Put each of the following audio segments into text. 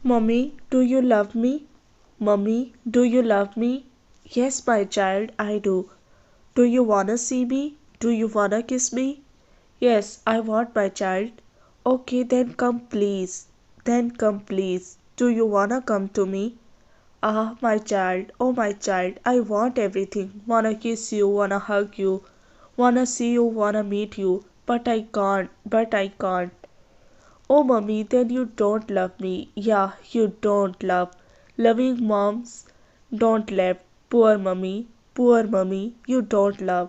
Mommy, do you love me? Mommy, do you love me? Yes, my child, I do. Do you wanna see me? Do you wanna kiss me? Yes, I want, my child. Okay, then come please. Then come please. Do you wanna come to me? Ah, my child, oh my child, I want everything. Wanna kiss you, wanna hug you, wanna see you, wanna meet you. But I can't. Oh, mummy, then you don't love me. Yeah, you don't love. Loving moms don't love. Poor mummy, you don't love.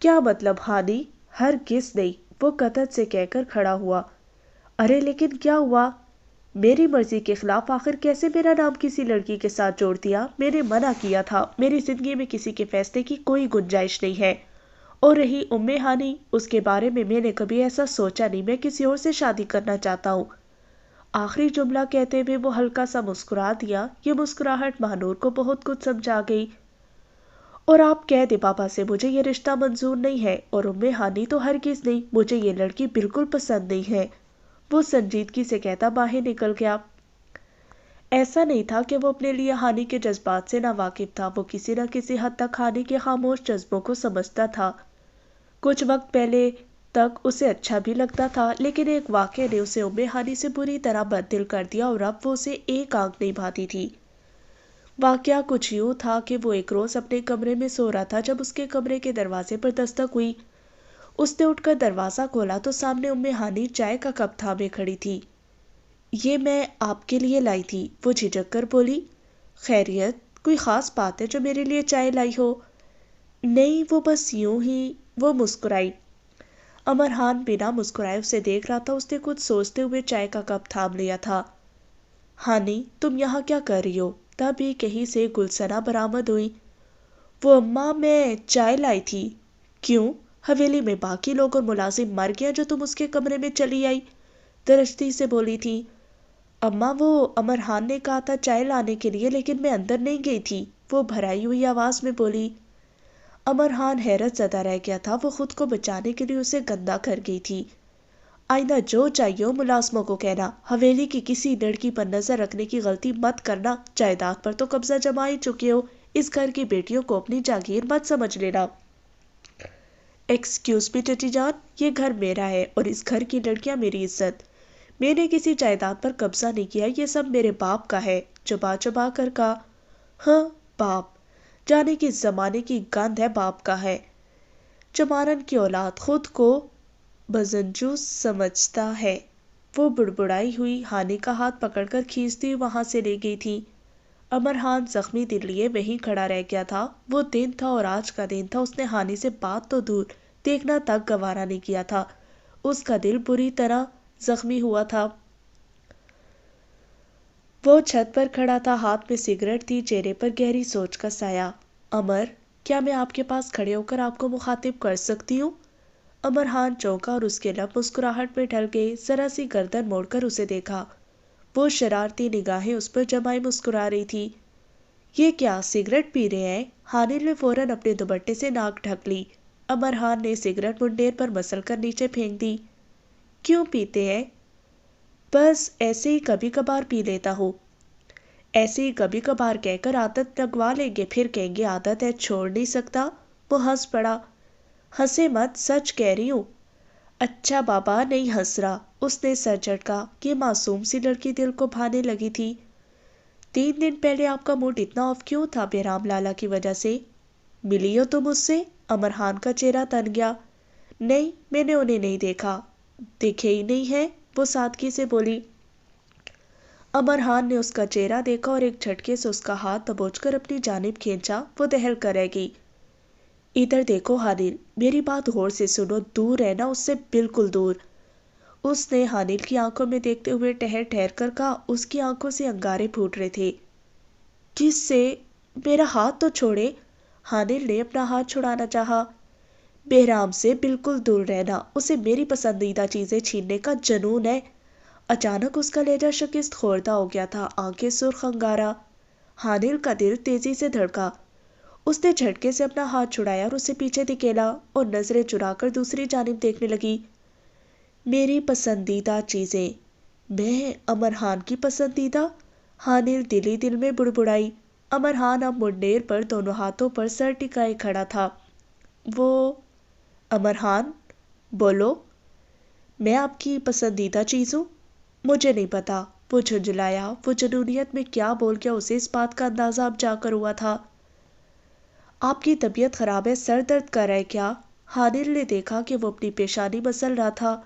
کیا مطلب ہانی؟ ہرگز نہیں، وہ قطعت سے کہہ کر کھڑا ہوا۔ ارے لیکن کیا ہوا؟ میری مرضی کے خلاف آخر کیسے میرا نام کسی لڑکی کے ساتھ جوڑ دیا؟ میں نے منع کیا تھا، میری زندگی میں کسی کے فیصلے کی کوئی گنجائش نہیں ہے۔ اور رہی ہانی، اس کے بارے میں نے کبھی ایسا سوچا نہیں، میں کسی اور سے شادی کرنا چاہتا ہوں۔ آخری جملہ کہتے ہوئے وہ ہلکا سا مسکرا دیا۔ یہ مسکراہٹ مہنور کو بہت کچھ سمجھا گئی۔ اور آپ کہہ دے بابا سے مجھے یہ رشتہ منظور نہیں ہے، اور ہانی تو ہرگز نہیں، مجھے یہ لڑکی بالکل پسند نہیں ہے، وہ سنجیدگی سے کہتا باہر نکل گیا۔ ایسا نہیں تھا کہ وہ اپنے لیے ہانی کے جذبات سے نا واقف تھا، وہ کسی نہ کسی حد تک ہانی کے خاموش جذبوں کو سمجھتا تھا۔ کچھ وقت پہلے تک اسے اچھا بھی لگتا تھا، لیکن ایک واقعے نے اسے ہانی سے بری طرح بددل کر دیا، اور اب وہ اسے ایک آنکھ نہیں بھاتی تھی۔ واقعہ کچھ یوں تھا کہ وہ ایک روز اپنے کمرے میں سو رہا تھا جب اس کے کمرے کے دروازے پر دستک ہوئی۔ اس نے اٹھ کر دروازہ کھولا تو سامنے ہانی چائے کا کپ تھامے کھڑی تھی۔ یہ میں آپ کے لیے لائی تھی، وہ جھجک کر بولی۔ خیریت؟ کوئی خاص بات ہے جو میرے لیے چائے لائی ہو؟ نہیں، وہ بس یوں ہی، وہ مسکرائی۔ امرحان بنا مسکرائے اسے دیکھ رہا تھا، اس نے کچھ سوچتے ہوئے چائے کا کپ تھام لیا تھا۔ ہانی، تم یہاں کیا کر رہی ہو؟ تبھی کہیں سے گلسنہ برآمد ہوئی۔ وہ اماں، میں چائے لائی تھی۔ کیوں؟ حویلی میں باقی لوگ اور ملازم مر گیا جو تم اس کے کمرے میں چلی آئی، درشتی سے بولی تھی۔ اماں، وہ امرحان نے کہا تھا چائے لانے کے لیے، لیکن میں اندر نہیں گئی تھی، وہ بھرائی ہوئی آواز میں بولی۔ امرحان حیرت زدہ رہ گیا تھا، وہ خود کو بچانے کے لیے اسے گندا کر گئی تھی۔ آئندہ جو چاہیے ہو ملازموں کو کہنا، حویلی کی کسی لڑکی پر نظر رکھنے کی غلطی مت کرنا، جائیداد پر تو قبضہ جما ہی چکے ہو، اس گھر کی بیٹیوں کو اپنی جاگیر مت سمجھ لینا۔ ایکسکیوز می چچی جان، یہ گھر میرا ہے اور اس گھر کی لڑکیاں میری عزت۔ میں نے کسی جائیداد پر قبضہ نہیں کیا، یہ سب میرے باپ کا ہے، چبا چبا کر کہا۔ ہاں، باپ، جانے کی زمانے کی گند ہے، باپ کا ہے۔ چمارن کی اولاد خود کو بزنجو سمجھتا ہے، وہ بڑبڑائی ہوئی، ہانی کا ہاتھ پکڑ کر کھینچتی ہوئی وہاں سے لے گئی تھی۔ امرحان زخمی دل لیے وہیں کھڑا رہ گیا تھا۔ وہ دن تھا اور آج کا دن تھا، اس نے ہانی سے بات تو دور، دیکھنا تک گوارا نہیں کیا تھا، اس کا دل بری طرح زخمی ہوا تھا۔ وہ چھت پر کھڑا تھا، ہاتھ میں سگریٹ تھی، چہرے پر گہری سوچ کا سایہ۔ امر، کیا میں آپ کے پاس کھڑے ہو کر آپ کو مخاطب کر سکتی ہوں؟ امرحان چونکا اور اس کے لب مسکراہٹ میں ڈھل گئے، ذرا سی گردن موڑ کر اسے دیکھا۔ وہ شرارتی نگاہیں اس پر جمائے مسکرا رہی تھی۔ یہ کیا سگریٹ پی رہے ہیں؟ حانل نے فوراً اپنے دوپٹے سے ناک ڈھک لی۔ امرحان نے سگریٹ منڈیر پر مسل کر نیچے پھینک دی۔ کیوں پیتے ہیں؟ بس ایسے ہی کبھی کبھار پی لیتا ہوں۔ ایسے ہی کبھی کبھار کہہ کر عادت لگوا لیں گے، پھر کہیں گے عادت ہے چھوڑ نہیں سکتا۔ وہ ہنس پڑا۔ ہنسے مت، سچ کہہ رہی ہوں۔ اچھا بابا نہیں ہنس رہا، اس نے سر جھٹکا۔ یہ معصوم سی لڑکی دل کو بھانے لگی تھی۔ 3 دن پہلے آپ کا موڈ اتنا آف کیوں تھا؟ بہرام لالا کی وجہ سے؟ ملی ہو تم اس سے؟ امرحان کا چہرہ تن گیا۔ نہیں، میں نے انہیں نہیں دیکھا، دیکھے ہی نہیں ہے، وہ سادگی سے بولی۔ امرحان نے اس کا چہرہ دیکھا اور ایک جھٹکے سے اس کا ہاتھ دبوچ کر اپنی جانب کھینچا، وہ دہل کر رہ گئی۔ ادھر دیکھو حانل، میری بات غور سے سنو، دور رہنا اس سے، بالکل دور۔ اس نے حانل کی آنکھوں میں دیکھتے ہوئے ٹھہر ٹھہر کر کہا، اس کی آنکھوں سے انگارے پھوٹ رہے تھے۔ کس سے؟ میرا ہاتھ تو چھوڑے۔ حانل نے اپنا ہاتھ چھڑانا چاہا۔ بہرام سے بالکل دور رہنا، اسے میری پسندیدہ چیزیں چھیننے کا جنون ہے۔ اچانک اس کا لہجہ شکست خوردہ ہو گیا تھا، آنکھیں سرخ انگارہ۔ حانل کا دل تیزی سے دھڑکا۔ اس نے جھٹکے سے اپنا ہاتھ چھڑایا اور اسے پیچھے دھکیلا اور نظریں چرا کر دوسری جانب دیکھنے لگی۔ میری پسندیدہ چیزیں؟ میں امرحان کی پسندیدہ؟ حانل دل ہی دل میں بڑبڑائی۔ امرحان اب منڈیر پر دونوں ہاتھوں پر سر ٹکائے کھڑا تھا۔ وہ امرحان، بولو، میں آپ کی پسندیدہ چیز ہوں؟ مجھے نہیں پتا، وہ جھنجھلایا۔ وہ جنونیت میں کیا بول گیا، اسے اس بات کا اندازہ اب جا کر ہوا تھا۔ آپ کی طبیعت خراب ہے، سر درد کر رہا ہے کیا؟ حانل نے دیکھا کہ وہ اپنی پیشانی مسل رہا تھا۔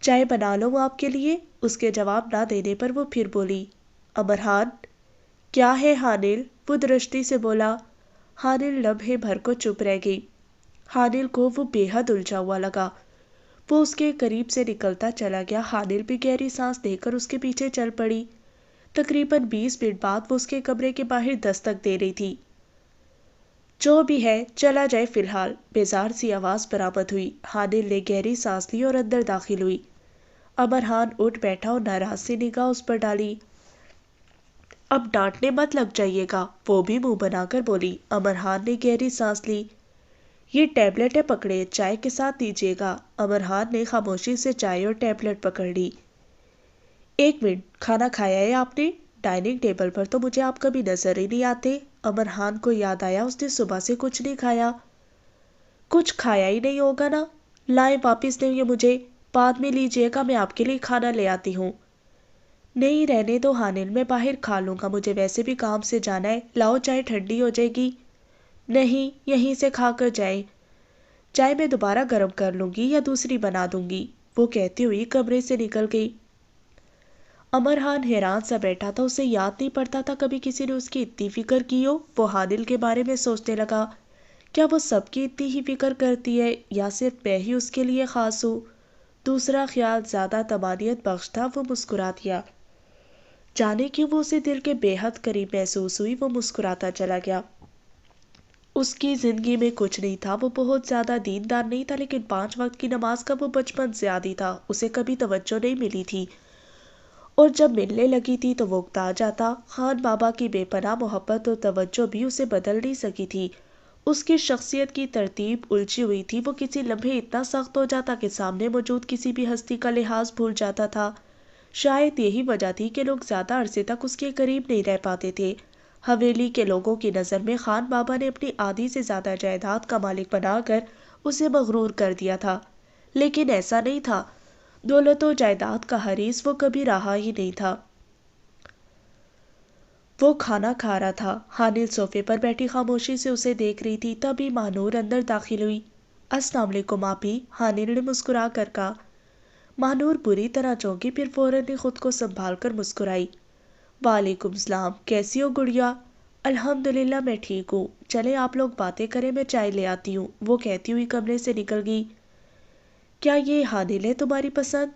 چائے بنا لوں آپ کے لیے؟ اس کے جواب نہ دینے پر وہ پھر بولی۔ امرحان، کیا ہے حانل؟ وہ درشتی سے بولا۔ حانل لمحے بھر کو چپ رہ گئی۔ حانل کو وہ بے حد الجھا ہوا لگا۔ وہ اس کے قریب سے نکلتا چلا گیا۔ حانل بھی گہری سانس دے کر اس کے پیچھے چل پڑی۔ تقریباً 20 منٹ بعد وہ اس کے کمرے کے باہر دستک دے رہی تھی۔ جو بھی ہے چلا جائے فی الحال، بیزار سی آواز برآمد ہوئی۔ حانل نے گہری سانس لی اور اندر داخل ہوئی۔ امرحان اٹھ بیٹھا اور ناراض سی نگاہ اس پر ڈالی۔ اب ڈانٹنے مت لگ جائیے گا، وہ بھی منہ بنا کر بولی۔ امرحان نے گہری سانس لی۔ یہ ٹیبلٹ ہے، پکڑے، چائے کے ساتھ دیجیے گا۔ امرحان نے خاموشی سے چائے اور ٹیبلٹ پکڑ لی۔ ایک منٹ، کھانا کھایا ہے آپ نے؟ ڈائننگ ٹیبل پر تو مجھے آپ کبھی نظر ہی نہیں آتے۔ امرحان کو یاد آیا اس نے صبح سے کچھ نہیں کھایا۔ کچھ کھایا ہی نہیں ہوگا نا؟ لائیں واپس دیں یہ مجھے، بعد میں لیجیے گا، میں آپ کے لیے کھانا لے آتی ہوں۔ نہیں رہنے دو حانل، میں باہر کھا لوں گا، مجھے ویسے بھی کام سے جانا ہے۔ لاؤ چائے ٹھنڈی ہو جائے گی۔ نہیں، یہیں سے کھا کر جائیں، چائے میں دوبارہ گرم کر لوں گی یا دوسری بنا دوں گی، وہ کہتی ہوئی کمرے سے نکل گئی۔ امرحان حیران سا بیٹھا تھا، اسے یاد نہیں پڑتا تھا کبھی کسی نے اس کی اتنی فکر کی ہو۔ وہ حانل کے بارے میں سوچنے لگا، کیا وہ سب کی اتنی ہی فکر کرتی ہے یا صرف میں ہی اس کے لیے خاص ہوں؟ دوسرا خیال زیادہ طمانینت بخش تھا۔ وہ مسکرا دیا۔ جانے کیوں وہ اسے دل کے بے حد قریب محسوس ہوئی۔ وہ مسکراتا چلا گیا۔ اس کی زندگی میں کچھ نہیں تھا، وہ بہت زیادہ دیندار نہیں تھا، لیکن 5 وقت کی نماز کا وہ بچپن زیادہ تھا، اسے کبھی توجہ نہیں ملی تھی، اور جب ملنے لگی تھی تو وہ اکتا جاتا۔ خان بابا کی بے پناہ محبت اور توجہ بھی اسے بدل نہیں سکی تھی۔ اس کی شخصیت کی ترتیب الجھی ہوئی تھی، وہ کسی لمحے اتنا سخت ہو جاتا کہ سامنے موجود کسی بھی ہستی کا لحاظ بھول جاتا تھا۔ شاید یہی وجہ تھی کہ لوگ زیادہ عرصے تک اس کے قریب نہیں رہ پاتے تھے۔ حویلی کے لوگوں کی نظر میں خان بابا نے اپنی آدھی سے زیادہ جائیداد کا مالک بنا کر اسے مغرور کر دیا تھا، لیکن ایسا نہیں تھا۔ دولت و جائیداد کا حریص وہ کبھی رہا ہی نہیں تھا۔ وہ کھانا کھا رہا تھا۔ حانل صوفے پر بیٹھی خاموشی سے اسے دیکھ رہی تھی، تبھی مانور اندر داخل ہوئی۔ السلام علیکم آپی، حانل نے مسکرا کر کہا۔ مانور بری طرح چونکی، پھر فوراً نے خود کو سنبھال کر مسکرائی۔ وعلیکم السلام، کیسی ہو گڑیا؟ الحمدللہ میں ٹھیک ہوں، چلے آپ لوگ باتیں کریں، میں چائے لے آتی ہوں، وہ کہتی ہوئی کمرے سے نکل گئی۔ کیا یہ حانل ہے تمہاری پسند؟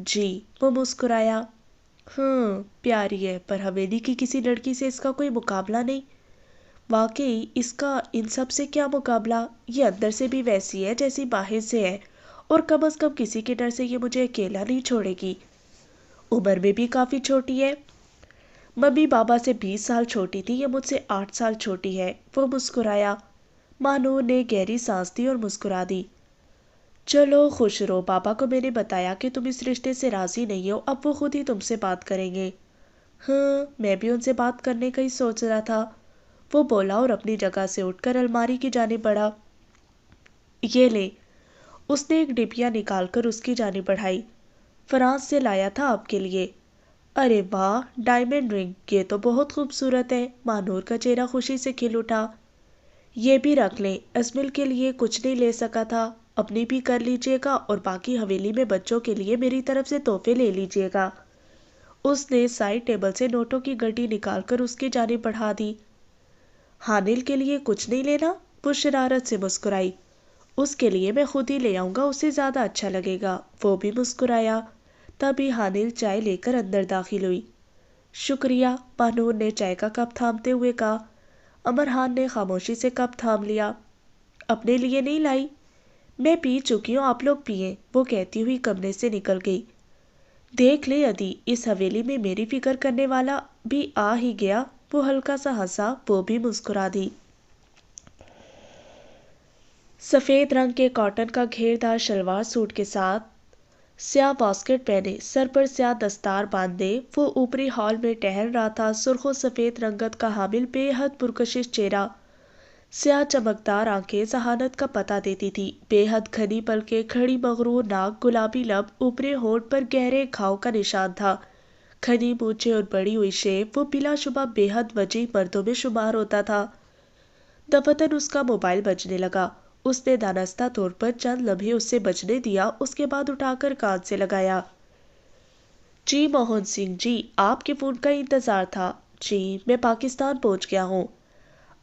جی، وہ مسکرایا۔ پیاری ہے، پر حویلی کی کسی لڑکی سے اس کا کوئی مقابلہ نہیں۔ واقعی اس کا ان سب سے کیا مقابلہ؟ یہ اندر سے بھی ویسی ہے جیسی باہر سے ہے، اور کم از کم کسی کے ڈر سے یہ مجھے اکیلا نہیں چھوڑے گی۔ عمر میں بھی کافی چھوٹی ہے، ممی بابا سے 20 سال چھوٹی تھی، یہ مجھ سے 8 سال چھوٹی ہے، وہ مسکرایا۔ مانور نے گہری سانس دی اور مسکرا دی۔ چلو خوش رہو، بابا کو میں نے بتایا کہ تم اس رشتے سے راضی نہیں ہو، اب وہ خود ہی تم سے بات کریں گے۔ میں بھی ان سے بات کرنے کا ہی سوچ رہا تھا، وہ بولا اور اپنی جگہ سے اٹھ کر الماری کی جانب بڑھا۔ یہ لے، اس نے ایک ڈبیا نکال کر اس کی جانب بڑھائی۔ فرانس سے لایا تھا آپ کے لیے۔ ارے واہ، ڈائمنڈ رنگ، یہ تو بہت خوبصورت ہے۔ مانور کا چہرہ خوشی سے کھل اٹھا۔ یہ بھی رکھ لیں، ازمل کے لیے کچھ نہیں لے سکا تھا، اپنی بھی کر لیجیے گا، اور باقی حویلی میں بچوں کے لیے میری طرف سے تحفے لے لیجیے گا۔ اس نے سائڈ ٹیبل سے نوٹوں کی گڈی نکال کر اس کی جانب بڑھا دی۔ حانل کے لیے کچھ نہیں لینا؟ وہ شرارت سے مسکرائی۔ اس کے لیے میں خود ہی لے آؤں گا، اسے زیادہ اچھا لگے گا، وہ بھی مسکرایا۔ تبھی حانل چائے لے کر اندر داخل ہوئی۔ شکریہ، مانور نے چائے کا کپ تھامتے ہوئے کہا۔ امرحان نے خاموشی سے کپ تھام لیا۔ اپنے لیے نہیں لائی؟ میں پی چکی ہوں، آپ لوگ پئیں، وہ کہتی ہوئی کمرے سے نکل گئی۔ دیکھ لے ادی، اس حویلی میں میری فکر کرنے والا بھی آ ہی گیا، وہ ہلکا سا ہنسا، وہ بھی مسکرا دی۔ سفید رنگ کے کاٹن کا گھیردار شلوار سوٹ کے ساتھ سیاہ واسکٹ پہنے، سر پر سیاہ دستار باندھے، وہ اوپری ہال میں ٹہل رہا تھا۔ سرخ و سفید رنگت کا حامل بے حد پرکشش چہرہ، سیاہ چمکدار آنکھیں ذہانت کا پتہ دیتی تھی، بے حد گھنی پلکیں، کھڑی مغرور ناک، گلابی لب، اوپری ہونٹ پر گہرے گھاؤ کا نشان تھا، گھنی مونچھیں اور بڑی ہوئی شیپ، وہ بلا شبہ بے حد وجیح مردوں میں شمار ہوتا تھا۔ دفتن اس کا موبائل بجنے لگا، اس نے دانستہ طور پر چند لمحے اس سے بجنے دیا، اس کے بعد اٹھا کر کان سے لگایا۔ جی موہن سنگھ جی، آپ کے فون کا انتظار تھا۔ جی، میں پاکستان پہنچ گیا ہوں۔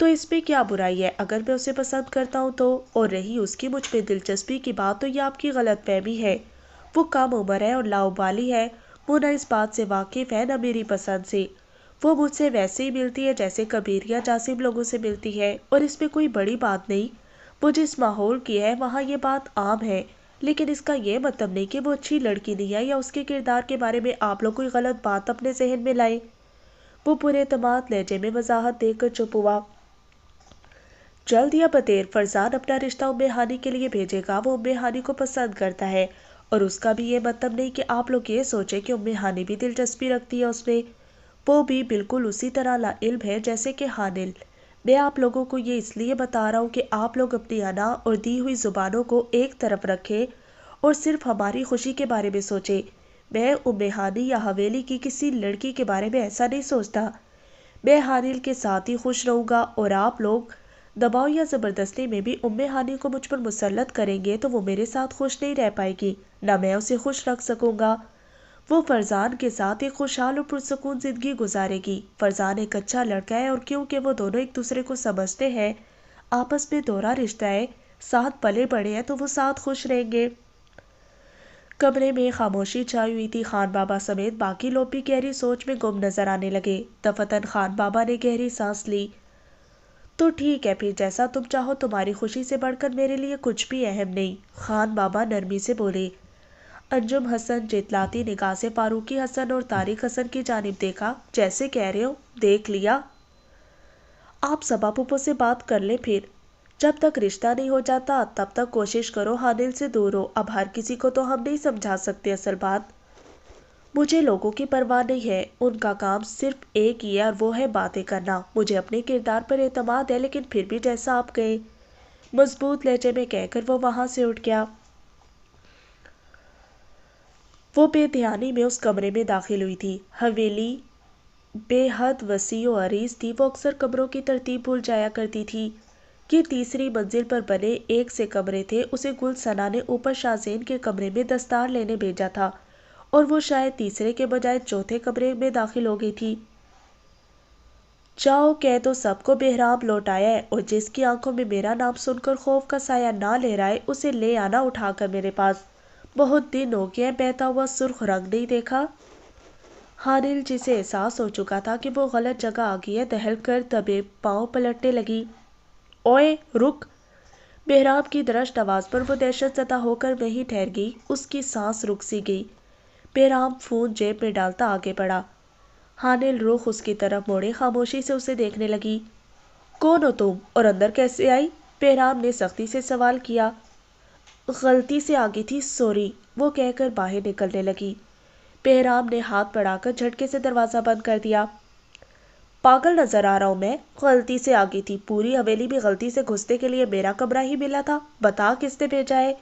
تو اس میں کیا برائی ہے اگر میں اسے پسند کرتا ہوں تو؟ اور رہی اس کی مجھ پہ دلچسپی کی بات تو یہ آپ کی غلط فہمی ہے۔ وہ کم عمر ہے اور لاؤبالی ہے، وہ نہ اس بات سے واقف ہے نہ میری پسند سے۔ وہ مجھ سے ویسے ہی ملتی ہے جیسے کبیر یا جاسم لوگوں سے ملتی ہے، اور اس میں کوئی بڑی بات نہیں۔ وہ جس ماحول کی ہے وہاں یہ بات عام ہے، لیکن اس کا یہ مطلب نہیں کہ وہ اچھی لڑکی نہیں ہے یا اس کے کردار کے بارے میں آپ لوگ کوئی غلط بات اپنے ذہن میں لائیں۔ وہ پورے اعتماد لہجے میں وضاحت دے کر چپ ہوا۔ جلد یا بدیر فرزان اپنا رشتہ ام ہانی کے لیے بھیجے گا، وہ ام ہانی کو پسند کرتا ہے، اور اس کا بھی یہ مطلب نہیں کہ آپ لوگ یہ سوچیں کہ ام ہانی بھی دلچسپی رکھتی ہے اس میں۔ وہ بھی بالکل اسی طرح لا علم ہے جیسے کہ حانل۔ میں آپ لوگوں کو یہ اس لیے بتا رہا ہوں کہ آپ لوگ اپنی انا اور دی ہوئی زبانوں کو ایک طرف رکھیں اور صرف ہماری خوشی کے بارے میں سوچیں۔ میں ام ہانی یا حویلی کی کسی لڑکی کے بارے میں ایسا نہیں سوچتا۔ میں حانل کے ساتھ ہی خوش رہوں گا، اور آپ لوگ دباؤ یا زبردستی میں بھی ام ہانی کو مجھ پر مسلط کریں گے تو وہ میرے ساتھ خوش نہیں رہ پائے گی، نہ میں اسے خوش رکھ سکوں گا۔ وہ فرزان کے ساتھ ایک خوشحال اور پرسکون زندگی گزارے گی۔ فرزان ایک اچھا لڑکا ہے، اور کیونکہ وہ دونوں ایک دوسرے کو سمجھتے ہیں، آپس میں دوہرا رشتہ ہے، ساتھ پلے بڑھے ہیں، تو وہ ساتھ خوش رہیں گے۔ کمرے میں خاموشی چھائی ہوئی تھی۔ خان بابا سمیت باقی لوگ بھی گہری سوچ میں گم نظر آنے لگے۔ دفتن خان بابا نے گہری سانس لی۔ تو ٹھیک ہے پھر، جیسا تم چاہو، تمہاری خوشی سے بڑھ کر میرے لیے کچھ بھی اہم نہیں۔ خان بابا نرمی سے بولے۔ انجم حسن جتلاتی نگاہ سے فاروقی حسن اور طارق حسن کی جانب دیکھا۔ جیسے کہہ رہے ہو، دیکھ لیا۔ آپ سبا پھپھو سے بات کر لیں پھر۔ جب تک رشتہ نہیں ہو جاتا تب تک کوشش کرو حانل سے دور ہو۔ اب ہر کسی کو تو ہم نہیں سمجھا سکتے اصل بات۔ مجھے لوگوں کی پرواہ نہیں ہے، ان کا کام صرف ایک ہی ہے، اور وہ ہے باتیں کرنا۔ مجھے اپنے کردار پر اعتماد ہے، لیکن پھر بھی جیسا آپ کہیں، مضبوط لہجے میں کہہ کر وہ وہاں سے اٹھ گیا۔ وہ بے دھیانی میں اس کمرے میں داخل ہوئی تھی۔ حویلی بے حد وسیع و عریض تھی، وہ اکثر کمروں کی ترتیب بھول جایا کرتی تھی۔ یہ تیسری منزل پر بنے ایک سے کمرے تھے۔ اسے گل ثنا نے اوپر شازین کے کمرے میں دستار لینے بھیجا تھا، اور وہ شاید تیسرے کے بجائے چوتھے کمرے میں داخل ہو گئی تھی۔ جاؤ کہہ دو سب کو بہرام لوٹ آیا ہے، اور جس کی آنکھوں میں میرا نام سن کر خوف کا سایہ نہ لے رہا ہے، اسے لے آنا اٹھا کر میرے پاس۔ بہت دن ہو گئے ہیں بہتا ہوا سرخ رنگ نہیں دیکھا۔ حانل، جسے احساس ہو چکا تھا کہ وہ غلط جگہ آ گئی ہے، دہل کر دبے پاؤں پلٹنے لگی۔ اوئے رک! بہرام کی درشت آواز پر وہ دہشت زدہ ہو کر وہیں ٹھہر گئی۔ اس کی سانس رک سی گئی۔ بہرام فون جیب میں ڈالتا آگے بڑھا۔ حانل رخ اس کی طرف موڑے خاموشی سے اسے دیکھنے لگی۔ کون ہو تم، اور اندر کیسے آئی؟ بہرام نے سختی سے سوال کیا۔ غلطی سے آ گئی تھی، سوری، وہ کہہ کر باہر نکلنے لگی۔ بہرام نے ہاتھ بڑھا کر جھٹکے سے دروازہ بند کر دیا۔ پاگل نظر آ رہا ہوں میں؟ غلطی سے آ گئی تھی؟ پوری حویلی بھی غلطی سے گھسنے کے لیے میرا کمرہ ہی ملا تھا؟ بتا کس نے بھیجا ہے؟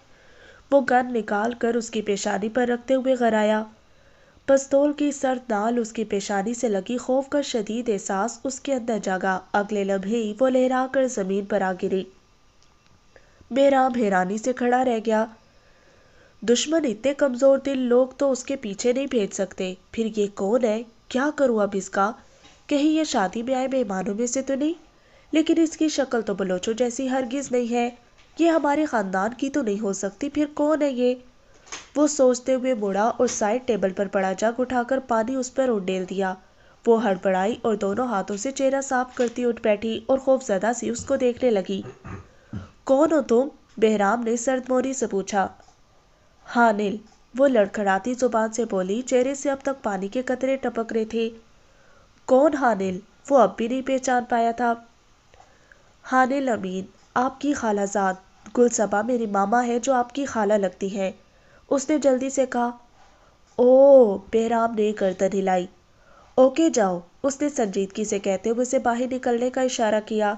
وہ گن نکال کر اس کی پیشانی پر رکھتے ہوئے غرایا۔ پستول کی سرد نال اس کی پیشانی سے لگی، خوف کا شدید احساس اس کے اندر جاگا۔ اگلے لمحے ہی وہ لہرا کر زمین پر آ گری۔ بہرام حیرانی سے کھڑا رہ گیا۔ دشمن اتنے کمزور دل لوگ تو اس کے پیچھے نہیں بھیج سکتے، پھر یہ کون ہے؟ کیا کروں اب اس کا؟ کہیں یہ شادی میں آئے مہمانوں میں سے تو نہیں؟ لیکن اس کی شکل تو بلوچوں جیسی ہرگز نہیں ہے، یہ ہمارے خاندان کی تو نہیں ہو سکتی، پھر کون ہے یہ؟ وہ سوچتے ہوئے مڑا اور سائڈ ٹیبل پر پڑا جگ اٹھا کر پانی اس پر انڈیل دیا۔ وہ ہڑبڑائی اور دونوں ہاتھوں سے چہرہ صاف کرتی اٹھ بیٹھی اور خوف زدہ سی اس کو دیکھنے لگی۔ کون ہو تم؟ بہرام نے سرد موری سے پوچھا۔ حانل، وہ لڑکھڑاتی زبان سے بولی، چہرے سے اب تک پانی کے قطرے ٹپک رہے تھے۔ کون حانل؟ وہ اب بھی نہیں پہچان پایا تھا۔ حانل امین، آپ کی خالہ زاد۔ گل صبا میری ماما ہے جو آپ کی خالہ لگتی ہے، اس نے جلدی سے کہا۔ اوہ! بہرام نے گردن ہلائی۔ اوکے جاؤ، اس نے سنجیدگی سے کہتے ہوئے اسے باہر نکلنے کا اشارہ کیا۔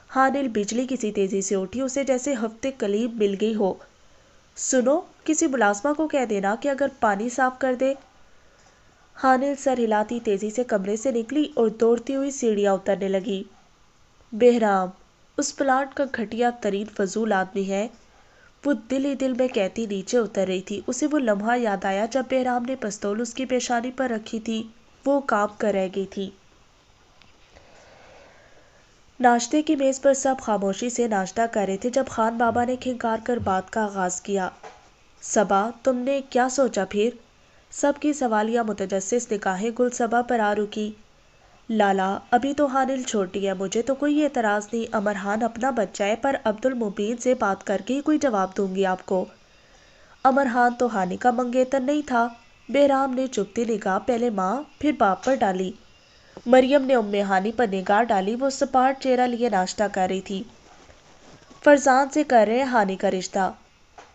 حانل بجلی کسی تیزی سے اٹھی، اسے جیسے ہفتے کلیم مل گئی ہو۔ سنو، کسی ملازمہ کو کہہ دینا کہ اگر پانی صاف کر دے۔ حانل سر ہلاتی تیزی سے کمرے سے نکلی اور دوڑتی ہوئی سیڑھیاں اترنے لگی۔ بہرام اس پلانٹ کا گھٹیا ترین فضول آدمی ہے، وہ دل ہی دل میں کہتی نیچے اتر رہی تھی۔ اسے وہ لمحہ یاد آیا جب بہرام نے پستول اس کی پیشانی پر رکھی تھی، وہ کانپ کر رہ گئی تھی۔ ناشتے کی میز پر سب خاموشی سے ناشتہ کر رہے تھے جب خان بابا نے کھنکار کر بات کا آغاز کیا۔ صبا، تم نے کیا سوچا پھر؟ سب کی سوالیہ متجسس نگاہیں گل صبا پر آ رکی۔ لالا، ابھی تو حانل چھوٹی ہے، مجھے تو کوئی اعتراض نہیں، امرحان اپنا بچہ ہے، پر عبد المبین سے بات کر کے ہی کوئی جواب دوں گی آپ کو۔ امرحان تو ہانی کا منگیتر نہیں تھا۔ بہرام نے چپتی نگاہ پہلے ماں پھر باپ پر ڈالی۔ مریم نے ام ہانی پر نگاہ ڈالی، وہ سپاٹ چہرہ لیے ناشتہ کر رہی تھی۔ فرزان سے کر رہے ہیں ہانی کا رشتہ۔